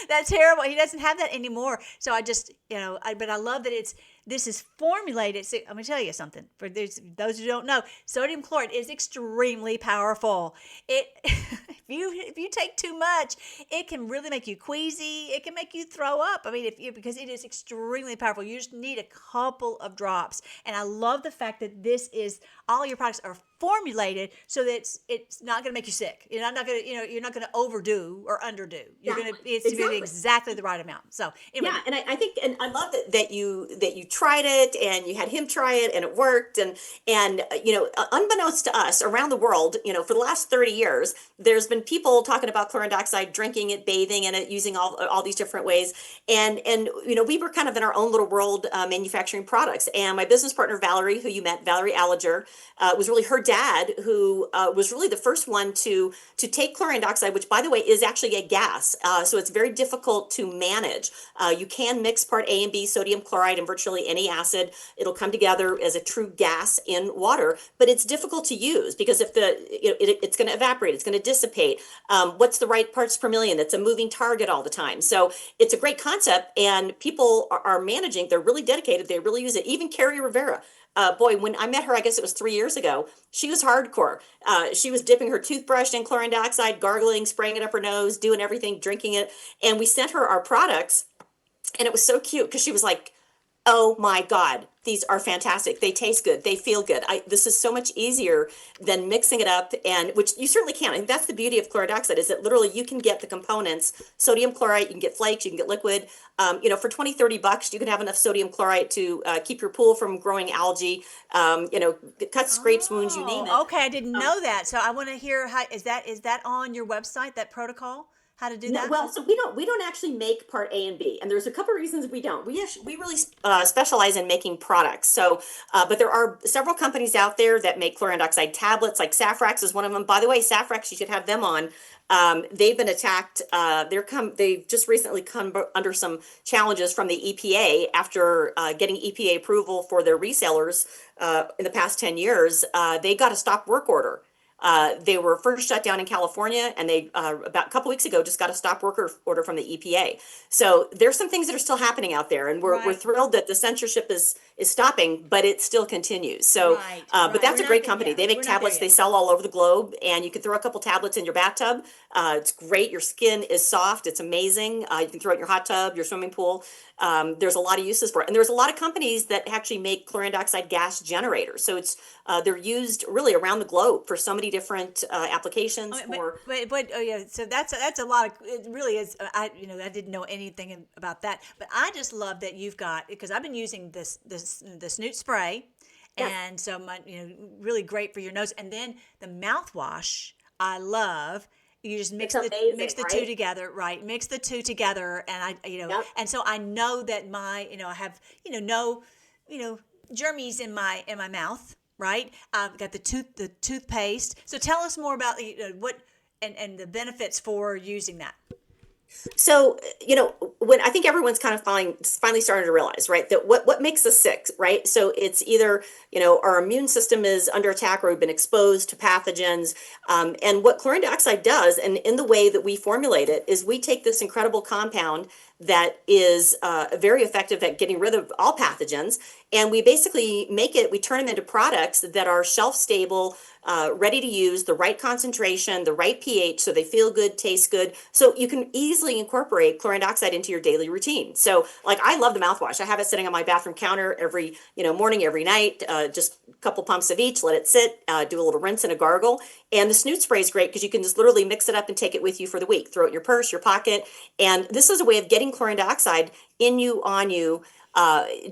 That's terrible. He doesn't have that anymore. So I just but I love that this is formulated. So I'm gonna tell you something. For those who don't know, sodium chloride is extremely powerful. If you take too much, it can really make you queasy. It can make you throw up. I mean, because it is extremely powerful. You just need a couple of drops. And I love the fact that all your products are formulated so that it's not going to make you sick. You're not going to overdo or underdo. It's going to be exactly the right amount. So anyway. Yeah, and I think, and I love that you tried it and you had him try it and it worked, and unbeknownst to us around the world, for the last 30 years, there's been people talking about chlorine dioxide, drinking it, bathing in it, using all these different ways, and we were kind of in our own little world manufacturing products. And my business partner Valerie, who you met, Valerie Alliger, was really her dad who was really the first one to take chlorine dioxide, which by the way is actually a gas, so it's very difficult to manage. You can mix part A and B sodium chloride and virtually any acid. It'll come together as a true gas in water, but it's difficult to use because if it's going to evaporate, it's going to dissipate. What's the right parts per million? It's a moving target all the time. So it's a great concept, and people are managing. They're really dedicated. They really use it. Even Carrie Rivera. Boy, when I met her, I guess it was 3 years ago, she was hardcore. She was dipping her toothbrush in chlorine dioxide, gargling, spraying it up her nose, doing everything, drinking it. And we sent her our products, and it was so cute because she was like, oh my God, these are fantastic. They taste good. They feel good. This is so much easier than mixing it up, and which you certainly can. I think that's the beauty of chlorine dioxide, is that literally you can get the components, sodium chloride, you can get flakes, you can get liquid. For $20-$30, you can have enough sodium chloride to keep your pool from growing algae, cut scrapes, wounds, you name it. Okay, I didn't know that. So I want to hear is that on your website, that protocol? How to do that? Well, so we don't actually make part A and B, and there's a couple of reasons we don't. We really specialize in making products. So, but there are several companies out there that make chlorine dioxide tablets. Like Safrax is one of them. By the way, Safrax, you should have them on. They've been attacked. They've just recently come under some challenges from the EPA after getting EPA approval for their resellers in the past 10 years. They got a stop work order. They were first shut down in California, and they about a couple weeks ago just got a stop work order from the EPA. So there's some things that are still happening out there, and we're thrilled that the censorship is stopping, but it still continues. So, but that's a great company. They make tablets. They sell all over the globe, and you can throw a couple tablets in your bathtub. It's great. Your skin is soft. It's amazing. You can throw it in your hot tub, your swimming pool. There's a lot of uses for it, and there's a lot of companies that actually make chlorine dioxide gas generators. So it's they're used really around the globe for so many different applications. So that's a lot of, it really is. I didn't know anything about that, but I just love that you've got, because I've been using this Snoot spray, and so really great for your nose, and then the mouthwash I love. You just mix the two together, right? Mix the two together, and and so I know that I have no germies in my mouth, right? I've got the toothpaste. So tell us more about what and the benefits for using that. So, when I think everyone's kind of finally starting to realize, right, that what makes us sick, right? So it's either, our immune system is under attack or we've been exposed to pathogens. And what chlorine dioxide does, and in the way that we formulate it, is we take this incredible compound that is very effective at getting rid of all pathogens, and we basically we turn them into products that are shelf stable, ready to use, the right concentration, the right pH, so they feel good, taste good. So you can easily incorporate chlorine dioxide into your daily routine. So, like, I love the mouthwash. I have it sitting on my bathroom counter every morning, every night. Just a couple pumps of each, let it sit, do a little rinse and a gargle. And the snoot spray is great because you can just literally mix it up and take it with you for the week. Throw it in your purse, your pocket, and this is a way of getting chlorine dioxide in you, on you,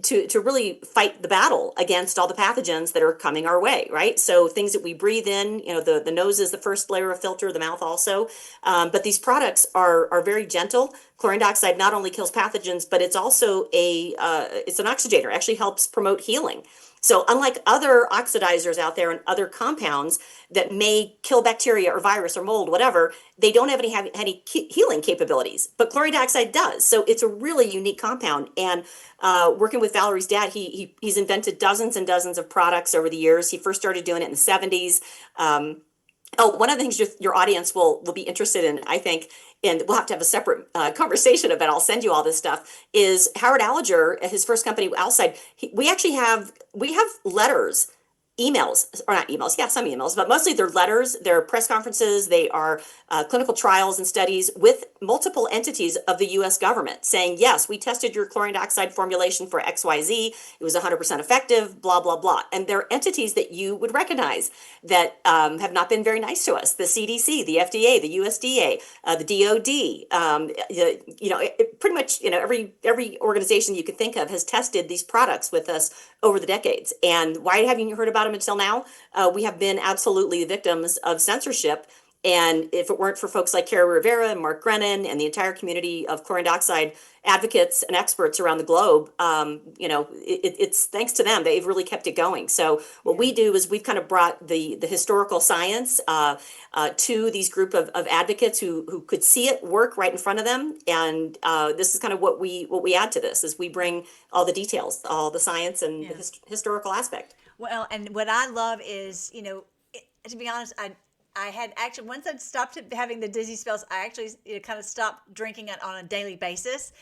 to really fight the battle against all the pathogens that are coming our way, right? So things that we breathe in, the nose is the first layer of filter, the mouth also. But these products are very gentle. Chlorine dioxide not only kills pathogens, but it's also it's an oxidator. It actually helps promote healing. So unlike other oxidizers out there and other compounds that may kill bacteria or virus or mold, whatever, they don't have any healing capabilities, but chlorine dioxide does. So it's a really unique compound. And working with Valerie's dad, he's invented dozens and dozens of products over the years. He first started doing it in the 70s. Oh, one of the things your audience will be interested in, I think, and we'll have to have a separate conversation about. I'll send you all this stuff. Is Howard Allinger, his first company, Outside? We have letters, emails, or not emails, yeah, some emails, but mostly they're letters, they're press conferences, they are clinical trials and studies with multiple entities of the US government saying, yes, we tested your chlorine dioxide formulation for XYZ, it was 100% effective, blah, blah, blah. And they're entities that you would recognize that have not been very nice to us. The CDC, the FDA, the USDA, the DOD, pretty much, every organization you could think of has tested these products with us over the decades. And why haven't you heard about them until now? We have been absolutely victims of censorship. And if it weren't for folks like Carrie Rivera and Mark Grennan and the entire community of chlorine dioxide advocates and experts around the globe, it's thanks to them. They've really kept it going. So what we do is we've kind of brought the historical science to these group of advocates who could see it work right in front of them. And this is kind of what we add to this is we bring all the details, all the science and the historical aspect. Well, and what I love is, to be honest, I had actually, once I stopped having the dizzy spells, I actually kind of stopped drinking it on a daily basis.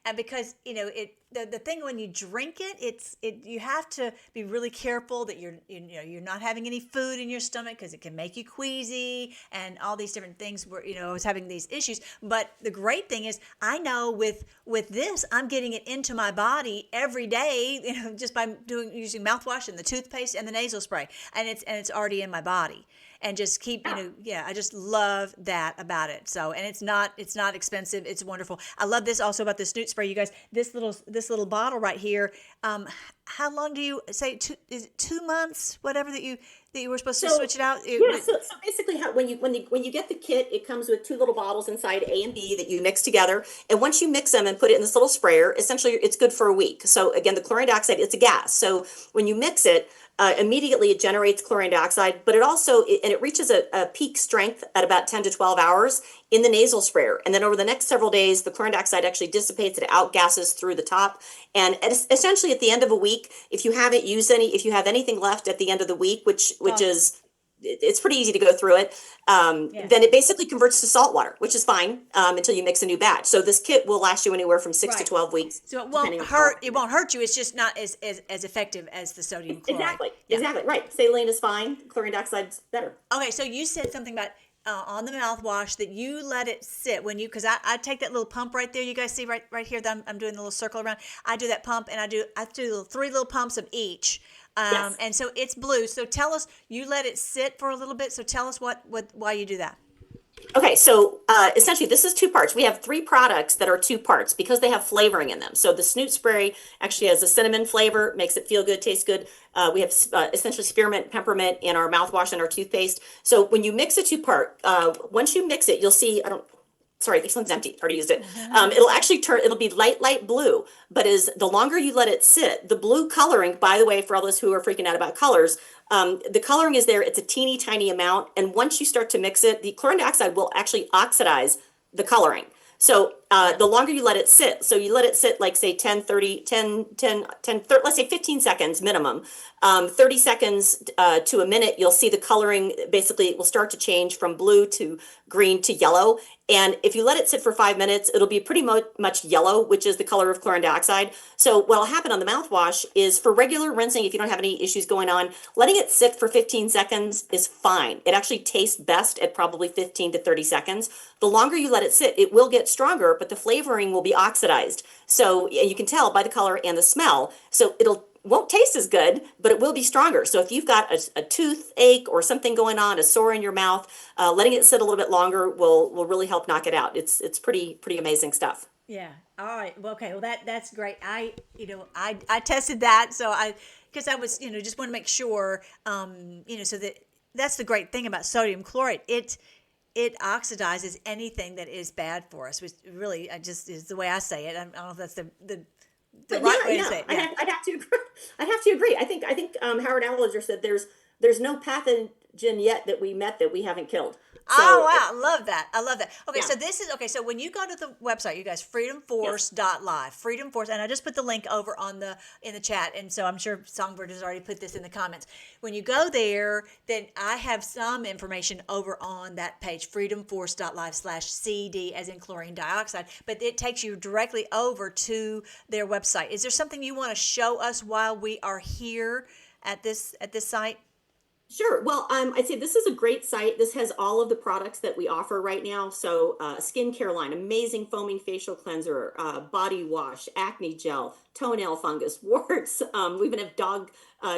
And because, the thing when you drink it, you have to be really careful that you're not having any food in your stomach because it can make you queasy and all these different things where, I was having these issues. But the great thing is I know with this, I'm getting it into my body every day, just by using mouthwash and the toothpaste and the nasal spray. And it's already in my body. And just keep, I just love that about it. So, and it's not expensive. It's wonderful. I love this also about the snoot spray, you guys. This little bottle right here. How long do you say? Is it 2 months? Whatever that you were supposed to switch it out. So basically, when you get the kit, it comes with two little bottles inside, A and B, that you mix together. And once you mix them and put it in this little sprayer, essentially it's good for a week. So again, the chlorine dioxide, it's a gas. So when you mix it, immediately it generates chlorine dioxide, but it reaches a peak strength at about 10 to 12 hours in the nasal sprayer. And then over the next several days, the chlorine dioxide actually dissipates, it outgasses through the top. And essentially at the end of a week, if you have anything left at the end of the week, which is, it's pretty easy to go through it, then it basically converts to salt water, which is fine until you mix a new batch. So this kit will last you anywhere from 6 to 12 weeks. So it won't hurt. It won't hurt you. It's just not as effective as the sodium chloride. Exactly. Right. Saline is fine. Chlorine dioxide's better. Okay, so you said something about on the mouthwash that you let it sit because I take that little pump right there. You guys see right here that I'm doing the little circle around. I do that pump and I do 3 little pumps of each. Yes. And so it's blue. So tell us, you let it sit for a little bit. So tell us why you do that. Okay, so essentially this is 2 parts. We have 3 products that are 2 parts because they have flavoring in them. So the snoot spray actually has a cinnamon flavor, makes it feel good, taste good. We have essentially spearmint, peppermint in our mouthwash and our toothpaste. So when you mix a 2-part, once you mix it, you'll see, this one's empty. Already used it. It'll actually it'll be light blue. But the longer you let it sit, the blue coloring, by the way, for all those who are freaking out about colors, the coloring is there. It's a teeny tiny amount. And once you start to mix it, the chlorine dioxide will actually oxidize the coloring. So the longer you let it sit, so you let it sit like say 10, 30, 10, 10, 10 30, let's say 15 seconds minimum, 30 seconds to a minute, you'll see the coloring basically will start to change from blue to green to yellow. And if you let it sit for 5 minutes, it'll be pretty much yellow, which is the color of chlorine dioxide. So what'll happen on the mouthwash is for regular rinsing, if you don't have any issues going on, letting it sit for 15 seconds is fine. It actually tastes best at probably 15 to 30 seconds. The longer you let it sit, it will get stronger, but the flavoring will be oxidized. So you can tell by the color and the smell. So it'll won't taste as good, but it will be stronger. So if you've got a toothache or something going on, a sore in your mouth, letting it sit a little bit longer will really help knock it out. It's pretty amazing stuff. Yeah. All right. Well, okay. Well, that's great. I tested that, so because I was, just want to make sure, so that's the great thing about sodium chloride. It oxidizes anything that is bad for us, which really I just is the way I say it. I don't know if that's the right way to say it. Yeah. I'd have to agree. I'd have to agree. I think Howard Allinger said there's no pathogen yet that we met that we haven't killed. So, Oh wow, I love that. I love that. Okay, yeah. so this is okay. So when you go to the website, you guys, freedomforce.live, Freedom Force, and I just put the link over in the chat, and so I'm sure Songbird has already put this in the comments. When you go there, then I have some information over on that page, freedomforce.live/CD, as in chlorine dioxide, but it takes you directly over to their website. Is there something you want to show us while we are here at this site? Sure. Well, I'd say this is a great site. This has all of the products that we offer right now. So, skincare line, amazing foaming facial cleanser, body wash, acne gel, toenail fungus, warts. We even have dog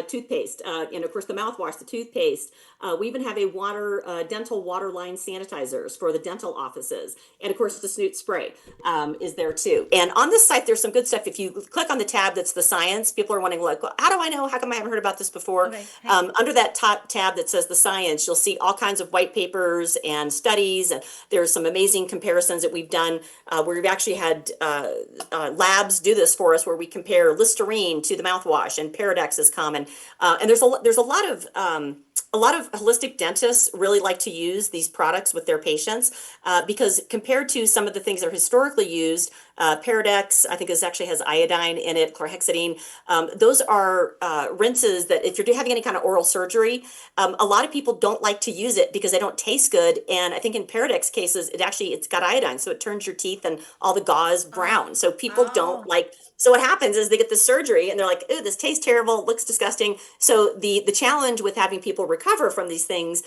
toothpaste, and of course the mouthwash, the toothpaste. We even have a dental water line sanitizers for the dental offices, and of course the snoot spray is there too. And on this site, there's some good stuff. If you click on the tab that's the science, people are wondering like, well, how do I know? How come I haven't heard about this before? Okay. Under that top tab that says the science, you'll see all kinds of white papers and studies, and there's some amazing comparisons that we've done where we've actually had labs do this for us, where we compare Listerine to the mouthwash, and Paradex is common. And there's a lot of holistic dentists really like to use these products with their patients because compared to some of the things that are historically used, Paradex, I think, actually has iodine in it, chlorhexidine. Those are rinses that if you're having any kind of oral surgery, a lot of people don't like to use it because they don't taste good. And I think in Paradex cases, it's got iodine, so it turns your teeth and all the gauze brown. So people don't like. So what happens is they get the surgery and they're like, "Ooh, this tastes terrible, looks disgusting." So the challenge with having people recover from these things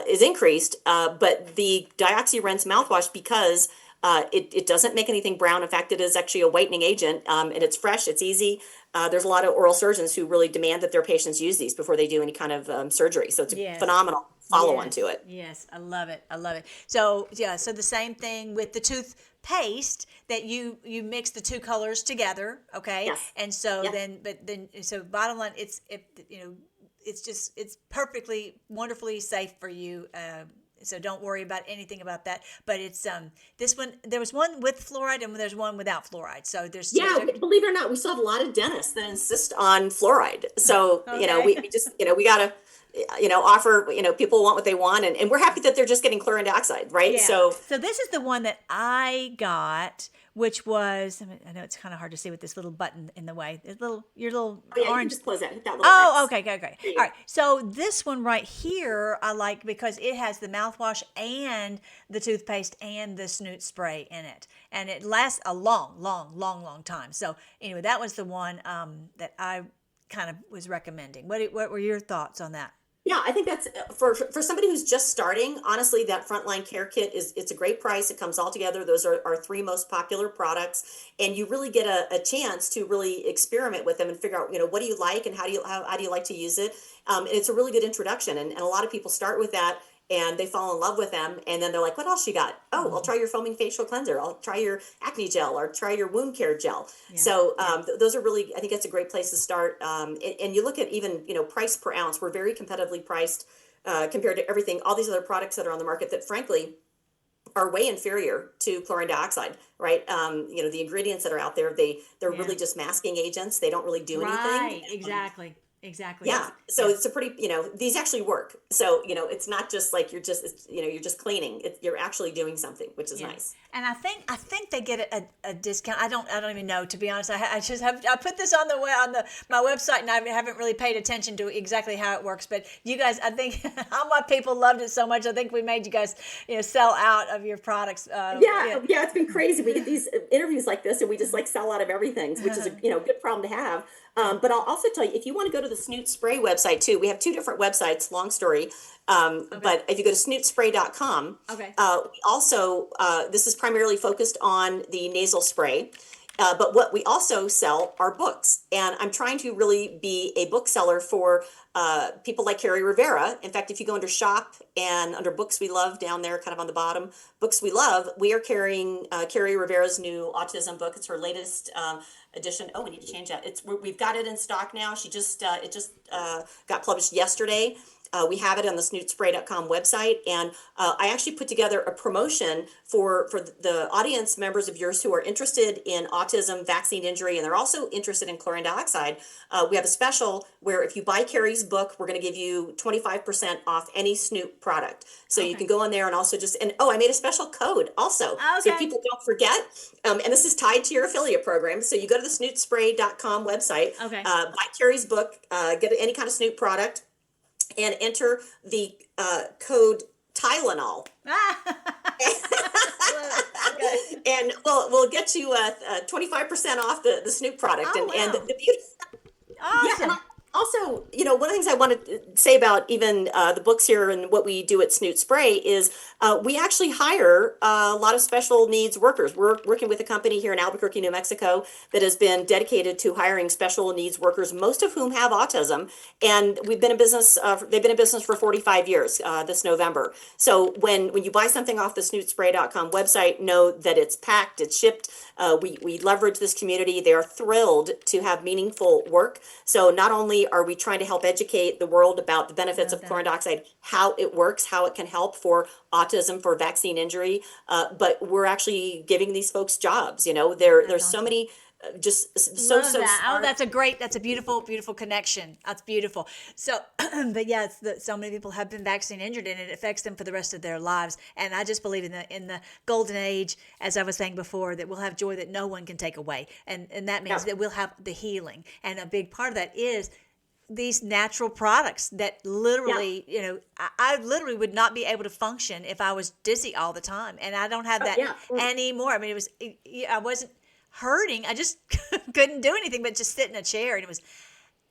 is increased. But the Dioxy Rinse mouthwash, because it doesn't make anything brown. In fact, it is actually a whitening agent, and it's fresh, it's easy. There's a lot of oral surgeons who really demand that their patients use these before they do any kind of surgery. So it's a phenomenal follow-on to it. Yes, I love it. I love it. So yeah, so the same thing with the toothpaste, that you mix the two colors together, okay? Yes. And so Yep. so bottom line, it's perfectly wonderfully safe for you. So don't worry about anything about that. But it's this one. There was one with fluoride and there's one without fluoride. So there's Yeah, believe it or not, we still have a lot of dentists that insist on fluoride. So, we just, we gotta, offer, people want what they want, and we're happy that they're just getting chlorine dioxide, right? Yeah. So this is the one that I got, which was, I know it's kind of hard to see with this little button in the way. Your little Oh, yeah, you can orange. just close that, hit that little Oh, X. okay, great. All right. So this one right here, I like because it has the mouthwash and the toothpaste and the snoot spray in it. And it lasts a long time. So anyway, that was the one that I kind of was recommending. What were your thoughts on that? Yeah, I think that's for somebody who's just starting. Honestly, that frontline care kit it's a great price. It comes all together. Those are our three most popular products, and you really get a chance to really experiment with them and figure out what do you like and how do you like to use it. And it's a really good introduction, and a lot of people start with that. And they fall in love with them, and then they're like, "What else you got? Oh, I'll try your foaming facial cleanser. I'll try your acne gel, or try your wound care gel." So those are really, I think that's a great place to start. And you look at even price per ounce. We're very competitively priced compared to everything, all these other products that are on the market that, frankly, are way inferior to chlorine dioxide. Right? The ingredients that are out there, they're really just masking agents. They don't really do anything. Right. Exactly. Exactly. Yeah. So it's a pretty, these actually work. So, it's not just like you're just cleaning. You're actually doing something, which is Yeah. nice. And I think they get a discount. I don't even know, to be honest. I just have I put this on my website, and I haven't really paid attention to exactly how it works. But you guys, I think all my people loved it so much. I think we made you guys sell out of your products. Yeah, yeah, it's been crazy. We get these interviews like this, and we just like sell out of everything, which is a good problem to have. But I'll also tell you, if you want to go to the Snoot Spray website too, we have two different websites. Long story, but if you go to snootspray.com, Okay. we also this is primarily focused on the nasal spray. But what we also sell are books, and I'm trying to really be a bookseller for people like Carrie Rivera. In fact, if you go under shop and under books we love down there, kind of on the bottom, books we love, we are carrying Carrie Rivera's new autism book. It's her latest edition. Oh, we need to change that. We've got it in stock now. It just got published yesterday. We have it on the snootspray.com website, and I actually put together a promotion for the audience members of yours who are interested in autism, vaccine injury, and they're also interested in chlorine dioxide. We have a special where if you buy Carrie's book, we're going to give you 25% off any Snoot product. So you can go in there and also I made a special code also. So Okay. people don't forget, and this is tied to your affiliate program. So you go to the snootspray.com website, Okay. buy Carrie's book, get any kind of Snoot product, and enter the code Tylenol, and we'll get you 25% off the Snoop product. Oh, And wow. the beauty, yeah, and Awesome. also, one of the things I want to say about even the books here and what we do at Snoot Spray is we actually hire a lot of special needs workers. We're working with a company here in Albuquerque, New Mexico, that has been dedicated to hiring special needs workers, most of whom have autism. And we've been in business. They've been in business for 45 years this November. So when you buy something off the snootspray.com website, know that it's packed, it's shipped. We leverage this community. They are thrilled to have meaningful work. So not only are we trying to help educate the world about the benefits of chlorine dioxide, how it works, how it can help for autism, for vaccine injury, but we're actually giving these folks jobs. There's so many just so Love that. Oh, smart. that's a beautiful connection. That's beautiful. So, but yeah, so many people have been vaccine injured, and it affects them for the rest of their lives. And I just believe in the golden age, as I was saying before, that we'll have joy that no one can take away, and that means that we'll have the healing. And a big part of that is these natural products that literally, I literally would not be able to function if I was dizzy all the time, and I don't have that anymore. I mean, I wasn't hurting. I just couldn't do anything but just sit in a chair, and it was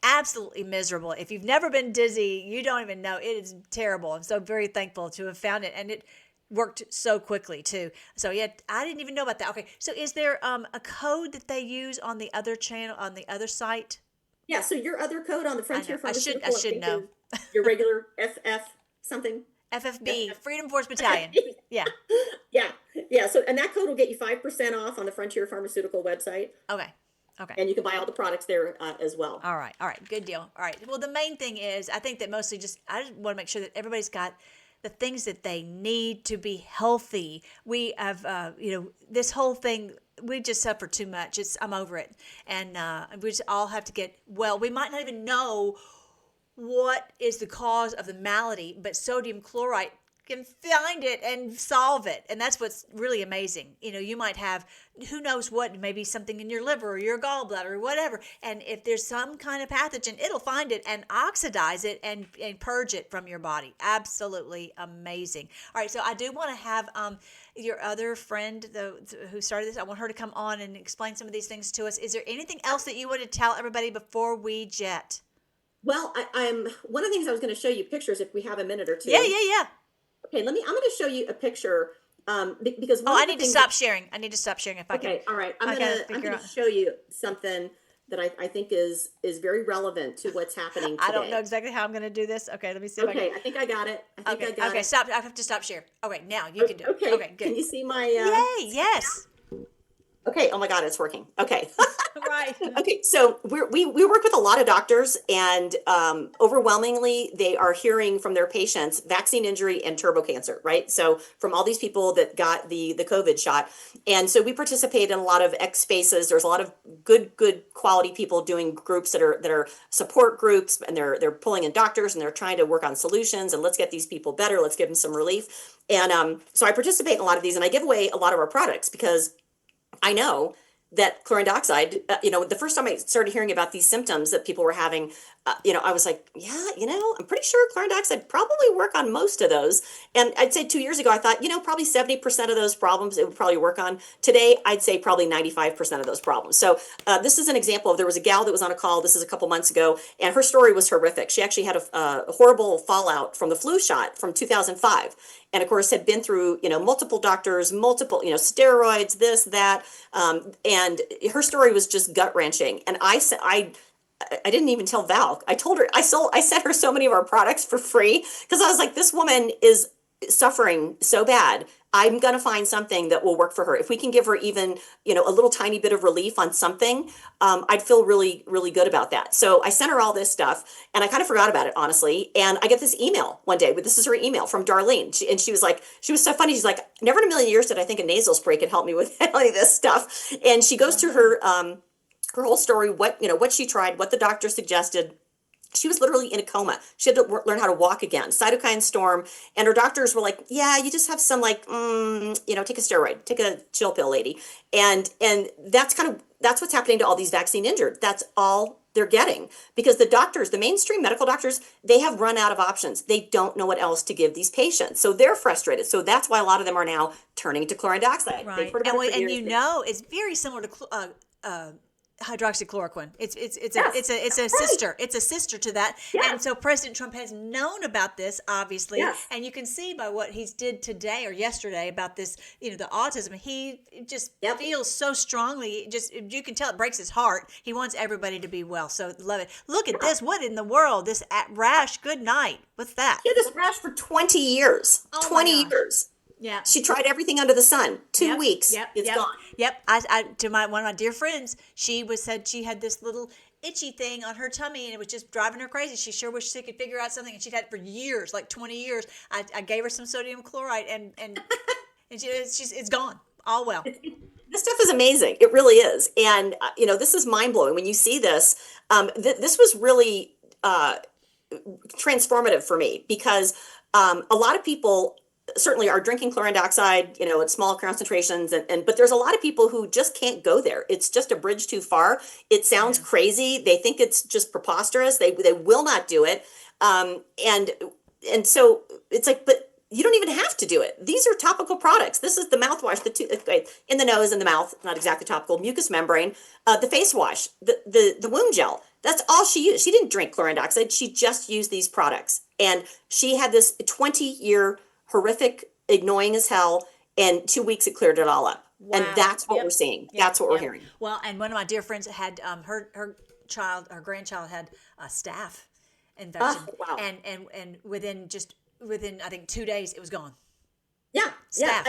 absolutely miserable. If you've never been dizzy, you don't even know. It is terrible. I'm so very thankful to have found it, and it worked so quickly too. So yeah, I didn't even know about that. Okay, so is there a code that they use on the other channel, on the other site? Yeah, so your other code on the Frontier I should Pharmaceutical, should know. is your regular FF something. FFB, Freedom Force Battalion. Yeah. Yeah. So, and that code will get you 5% off on the Frontier Pharmaceutical website, Okay. Okay. and you can buy all the products there as well. All right. Good deal. All right. Well, the main thing is, I think that mostly I just want to make sure that everybody's got the things that they need to be healthy. We have, this whole thing, we just suffer too much. I'm over it. And we just all have to get well. We might not even know what is the cause of the malady, but sodium chloride can find it and solve it. And that's what's really amazing. You might have, who knows what, maybe something in your liver or your gallbladder or whatever. And if there's some kind of pathogen, it'll find it and oxidize it and purge it from your body. Absolutely amazing. All right, so I do want to have your other friend who started this, I want her to come on and explain some of these things to us. Is there anything else that you want to tell everybody before we jet? Well, I'm one of the things I was going to show you pictures if we have a minute or two. Yeah. Okay, I'm going to show you a picture because I need to stop sharing. I need to stop sharing if I can. Okay, all right. I'm going to show you something that I think is very relevant to what's happening today. I don't know exactly how I'm going to do this. Okay, let me see if I can. I think I got it. Okay, stop. I have to stop share. Okay, now you can do it. Okay, Okay, good. Can you see my... Yay, yes. Okay. Oh my God, it's working. Okay. Right. Okay, so we work with a lot of doctors, and overwhelmingly, they are hearing from their patients vaccine injury and turbo cancer, right? So from all these people that got the COVID shot, and so we participate in a lot of X spaces. There's a lot of good quality people doing groups that are support groups, and they're pulling in doctors, and they're trying to work on solutions, and let's get these people better. Let's give them some relief. And so I participate in a lot of these, and I give away a lot of our products because I know that chlorine dioxide, the first time I started hearing about these symptoms that people were having, I was like, yeah, I'm pretty sure chlorine dioxide probably work on most of those. And I'd say 2 years ago, I thought, probably 70% of those problems it would probably work on. Today, I'd say probably 95% of those problems. So this is an example of, there was a gal that was on a call, this is a couple months ago, and her story was horrific. She actually had a horrible fallout from the flu shot from 2005. And of course had been through, multiple doctors, multiple, steroids, this, that. And her story was just gut wrenching. And I said, I didn't even tell Val. I told her, I sent her so many of our products for free because I was like, this woman is suffering so bad. I'm going to find something that will work for her. If we can give her even, a little tiny bit of relief on something, I'd feel really, really good about that. So I sent her all this stuff and I kind of forgot about it, honestly. And I get this email one day, but this is her email from Darlene. And she was like, she was so funny. She's like, never in a million years did I think a nasal spray could help me with any of this stuff. And she goes through her whole story, what she tried, what the doctor suggested. She was literally in a coma. She had to learn how to walk again, cytokine storm. And her doctors were like, yeah, you just have some take a steroid, take a chill pill, lady. And that's what's happening to all these vaccine injured. That's all they're getting because the mainstream medical doctors, they have run out of options. They don't know what else to give these patients. So they're frustrated. So that's why a lot of them are now turning to chlorine dioxide. Right. They've heard about it for years. It's very similar to hydroxychloroquine. It's a Right. sister. It's a sister to that. Yes. And so President Trump has known about this, obviously. Yes. And you can see by what he did today or yesterday about this, the autism. He just feels so strongly. You can tell it breaks his heart. He wants everybody to be well. So love it. Look at this. What in the world? This rash. Good night. What's that? He had this rash for 20 years. Oh my 20 gosh. years. Yeah. She tried everything under the sun. 2 weeks. It's gone. Yep. I to one of my dear friends, said she had this little itchy thing on her tummy and it was just driving her crazy. She sure wished she could figure out something, and she'd had it for years, like 20 years. I gave her some sodium chloride and it's gone. All well. This stuff is amazing. It really is. And, this is mind blowing. When you see this, this was really transformative for me because a lot of people certainly are drinking chlorine dioxide, at small concentrations, but there's a lot of people who just can't go there. It's just a bridge too far. It sounds crazy. They think it's just preposterous. They will not do it. And so it's like, but you don't even have to do it. These are topical products. This is the mouthwash, in the nose and the mouth, not exactly topical, mucous membrane, the face wash, the wound gel. That's all she used. She didn't drink chlorine dioxide. She just used these products. And she had this 20-year horrific, annoying as hell, and 2 weeks it cleared it all up. Wow. And that's what we're seeing. That's what we're hearing. Well, and one of my dear friends had her grandchild had a staph infection. Oh, wow. And within I think 2 days it was gone. Yeah, Staph.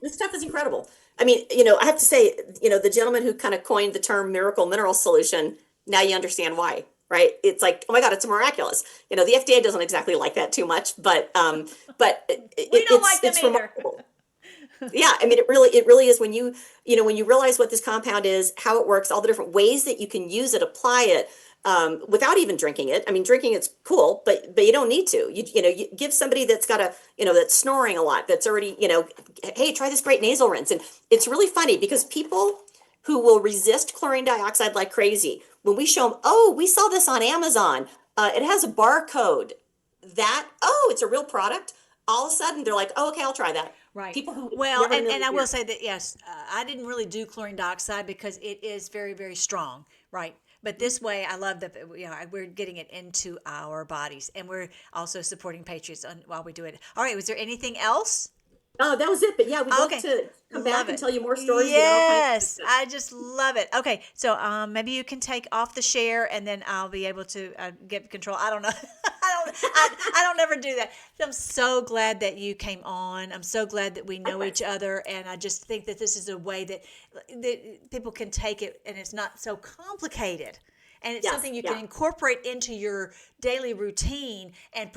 this stuff is incredible. I mean, I have to say, the gentleman who kind of coined the term miracle mineral solution, now you understand why, right? It's like, oh my God, it's miraculous. The FDA doesn't exactly like that too much, but We don't like them it's either. remarkable. Yeah, I mean, it really is when you realize what this compound is, how it works, all the different ways that you can use it, apply it, without even drinking it. I mean, drinking it's cool, but you don't need to. You give somebody that's got that's snoring a lot, that's already, hey, try this great nasal rinse. And it's really funny because people who will resist chlorine dioxide like crazy, when we show them, oh, we saw this on Amazon, it has a barcode it's a real product. All of a sudden they're like, oh, okay, I'll try that. Right. People who and I will say that, yes, I didn't really do chlorine dioxide because it is very, very strong, right? But this way, I love that we're getting it into our bodies, and we're also supporting Patriots while we do it. All right, was there anything else? Oh, that was it. But yeah, we'd love Okay. to come back Love and it. tell you more stories. Yes, I just love it. Okay, so maybe you can take off the share, and then I'll be able to get control. I don't know. I don't ever do that. I'm so glad that you came on. I'm so glad that we know each other, and I just think that this is a way that people can take it, and it's not so complicated. And it's something you can incorporate into your daily routine and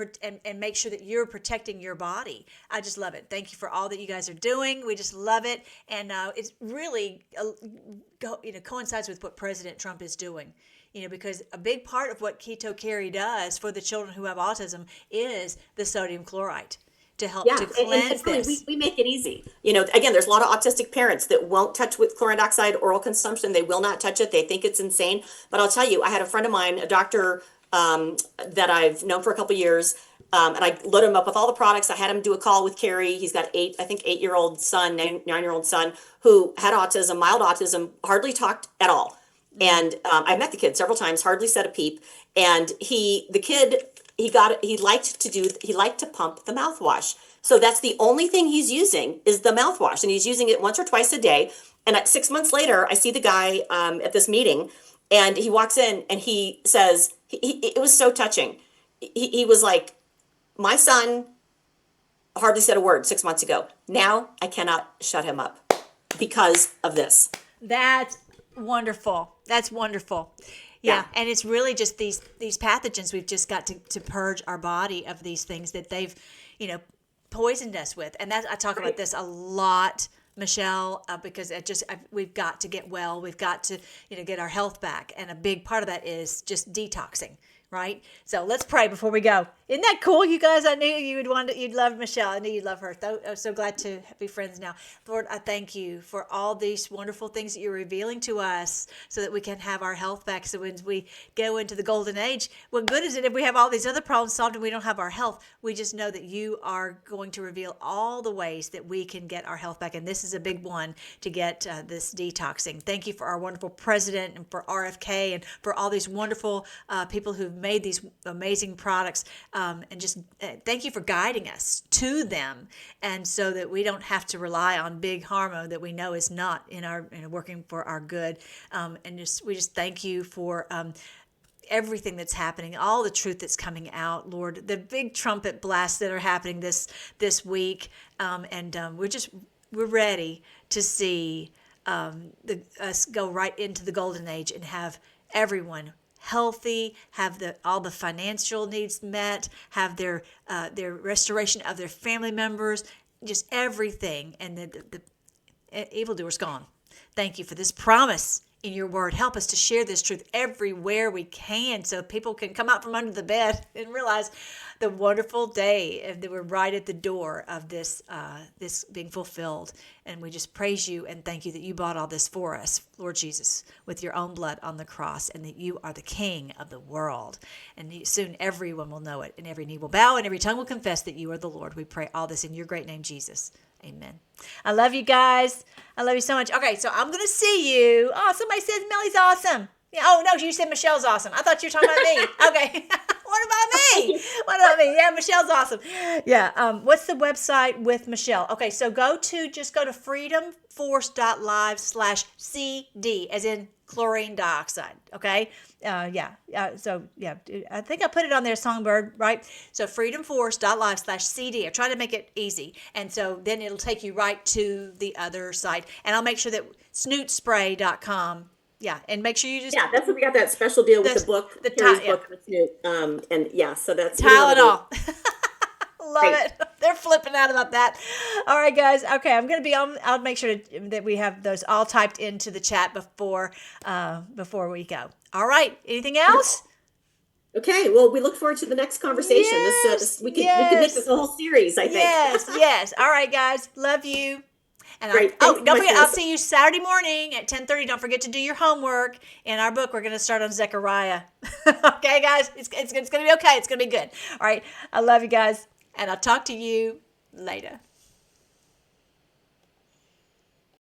make sure that you're protecting your body. I just love it. Thank you for all that you guys are doing. We just love it, and it's really coincides with what President Trump is doing. Because a big part of what Keto Carry does for the children who have autism is the sodium chloride to help to cleanse really, this. we make it easy. Again, there's a lot of autistic parents that won't touch with chlorine dioxide oral consumption. They will not touch it. They think it's insane. But I'll tell you, I had a friend of mine, a doctor that I've known for a couple years, and I loaded him up with all the products. I had him do a call with Carrie. He's got 8-year-old son, 9-year-old son, who had autism, mild autism, hardly talked at all. And I met the kid several times, hardly said a peep. And the kid, he liked to pump the mouthwash. So that's the only thing he's using is the mouthwash. And he's using it once or twice a day. And 6 months later, I see the guy at this meeting, and he walks in and he says, it was so touching. He was like, my son hardly said a word 6 months ago. Now I cannot shut him up because of this. That's wonderful. That's wonderful. Yeah. And it's really just these pathogens. We've just got to purge our body of these things that they've, poisoned us with. And I talk about this a lot, Michelle, because we've got to get well. We've got to, get our health back. And a big part of that is just detoxing. Right? So let's pray before we go. Isn't that cool, you guys? I knew you'd love Michelle. I knew you'd love her. I'm so glad to be friends now. Lord, I thank you for all these wonderful things that you're revealing to us so that we can have our health back. So when we go into the golden age, what good is it if we have all these other problems solved and we don't have our health? We just know that you are going to reveal all the ways that we can get our health back. And this is a big one to get this detoxing. Thank you for our wonderful president and for RFK and for all these wonderful people who've made these amazing products, and just thank you for guiding us to them, and so that we don't have to rely on big pharma that we know is not working for our good, and we just thank you for everything that's happening, all the truth that's coming out, Lord, the big trumpet blasts that are happening this week, and we're ready to see us go right into the golden age and have everyone healthy, have all the financial needs met, have their restoration of their family members, just everything, and the evildoer's gone. Thank you for this promise in your word. Help us to share this truth everywhere we can so people can come out from under the bed and realize the wonderful day that we're right at the door of this being fulfilled. And we just praise you and thank you that you bought all this for us, Lord Jesus, with your own blood on the cross, and that you are the King of the world. And soon everyone will know it, and every knee will bow, and every tongue will confess that you are the Lord. We pray all this in your great name, Jesus. Amen. I love you guys. I love you so much. Okay, so I'm going to see you. Oh, somebody says Mellie's awesome. Yeah. Oh, no, you said Michelle's awesome. I thought you were talking about me. Okay. What about me? What about me? Yeah, Michelle's awesome. Yeah. What's the website with Michelle? Okay, so just go to freedomforce.live/CD, as in chlorine dioxide. Okay. So I think I put it on there, Songbird, right? So freedomforce.live/CD. I try to make it easy. And so then it'll take you right to the other site. And I'll make sure that snootspray.com. Yeah, and make sure you just... Yeah, that's what we got, that special deal with the book, Carrie's book with Snoot. And yeah, so that's... Tylenol. Love it. They're flipping out about that. All right, guys. Okay, I'm going to be on... I'll make sure that we have those all typed into the chat before we go. All right. Anything else? Okay, well, we look forward to the next conversation. Yes, we could make this a whole series, I think. Yes. All right, guys. Love you. And don't forget, I'll see you Saturday morning at 10:30. Don't forget to do your homework. In our book, we're going to start on Zechariah. Okay, guys? It's going to be okay. It's going to be good. All right. I love you guys. And I'll talk to you later.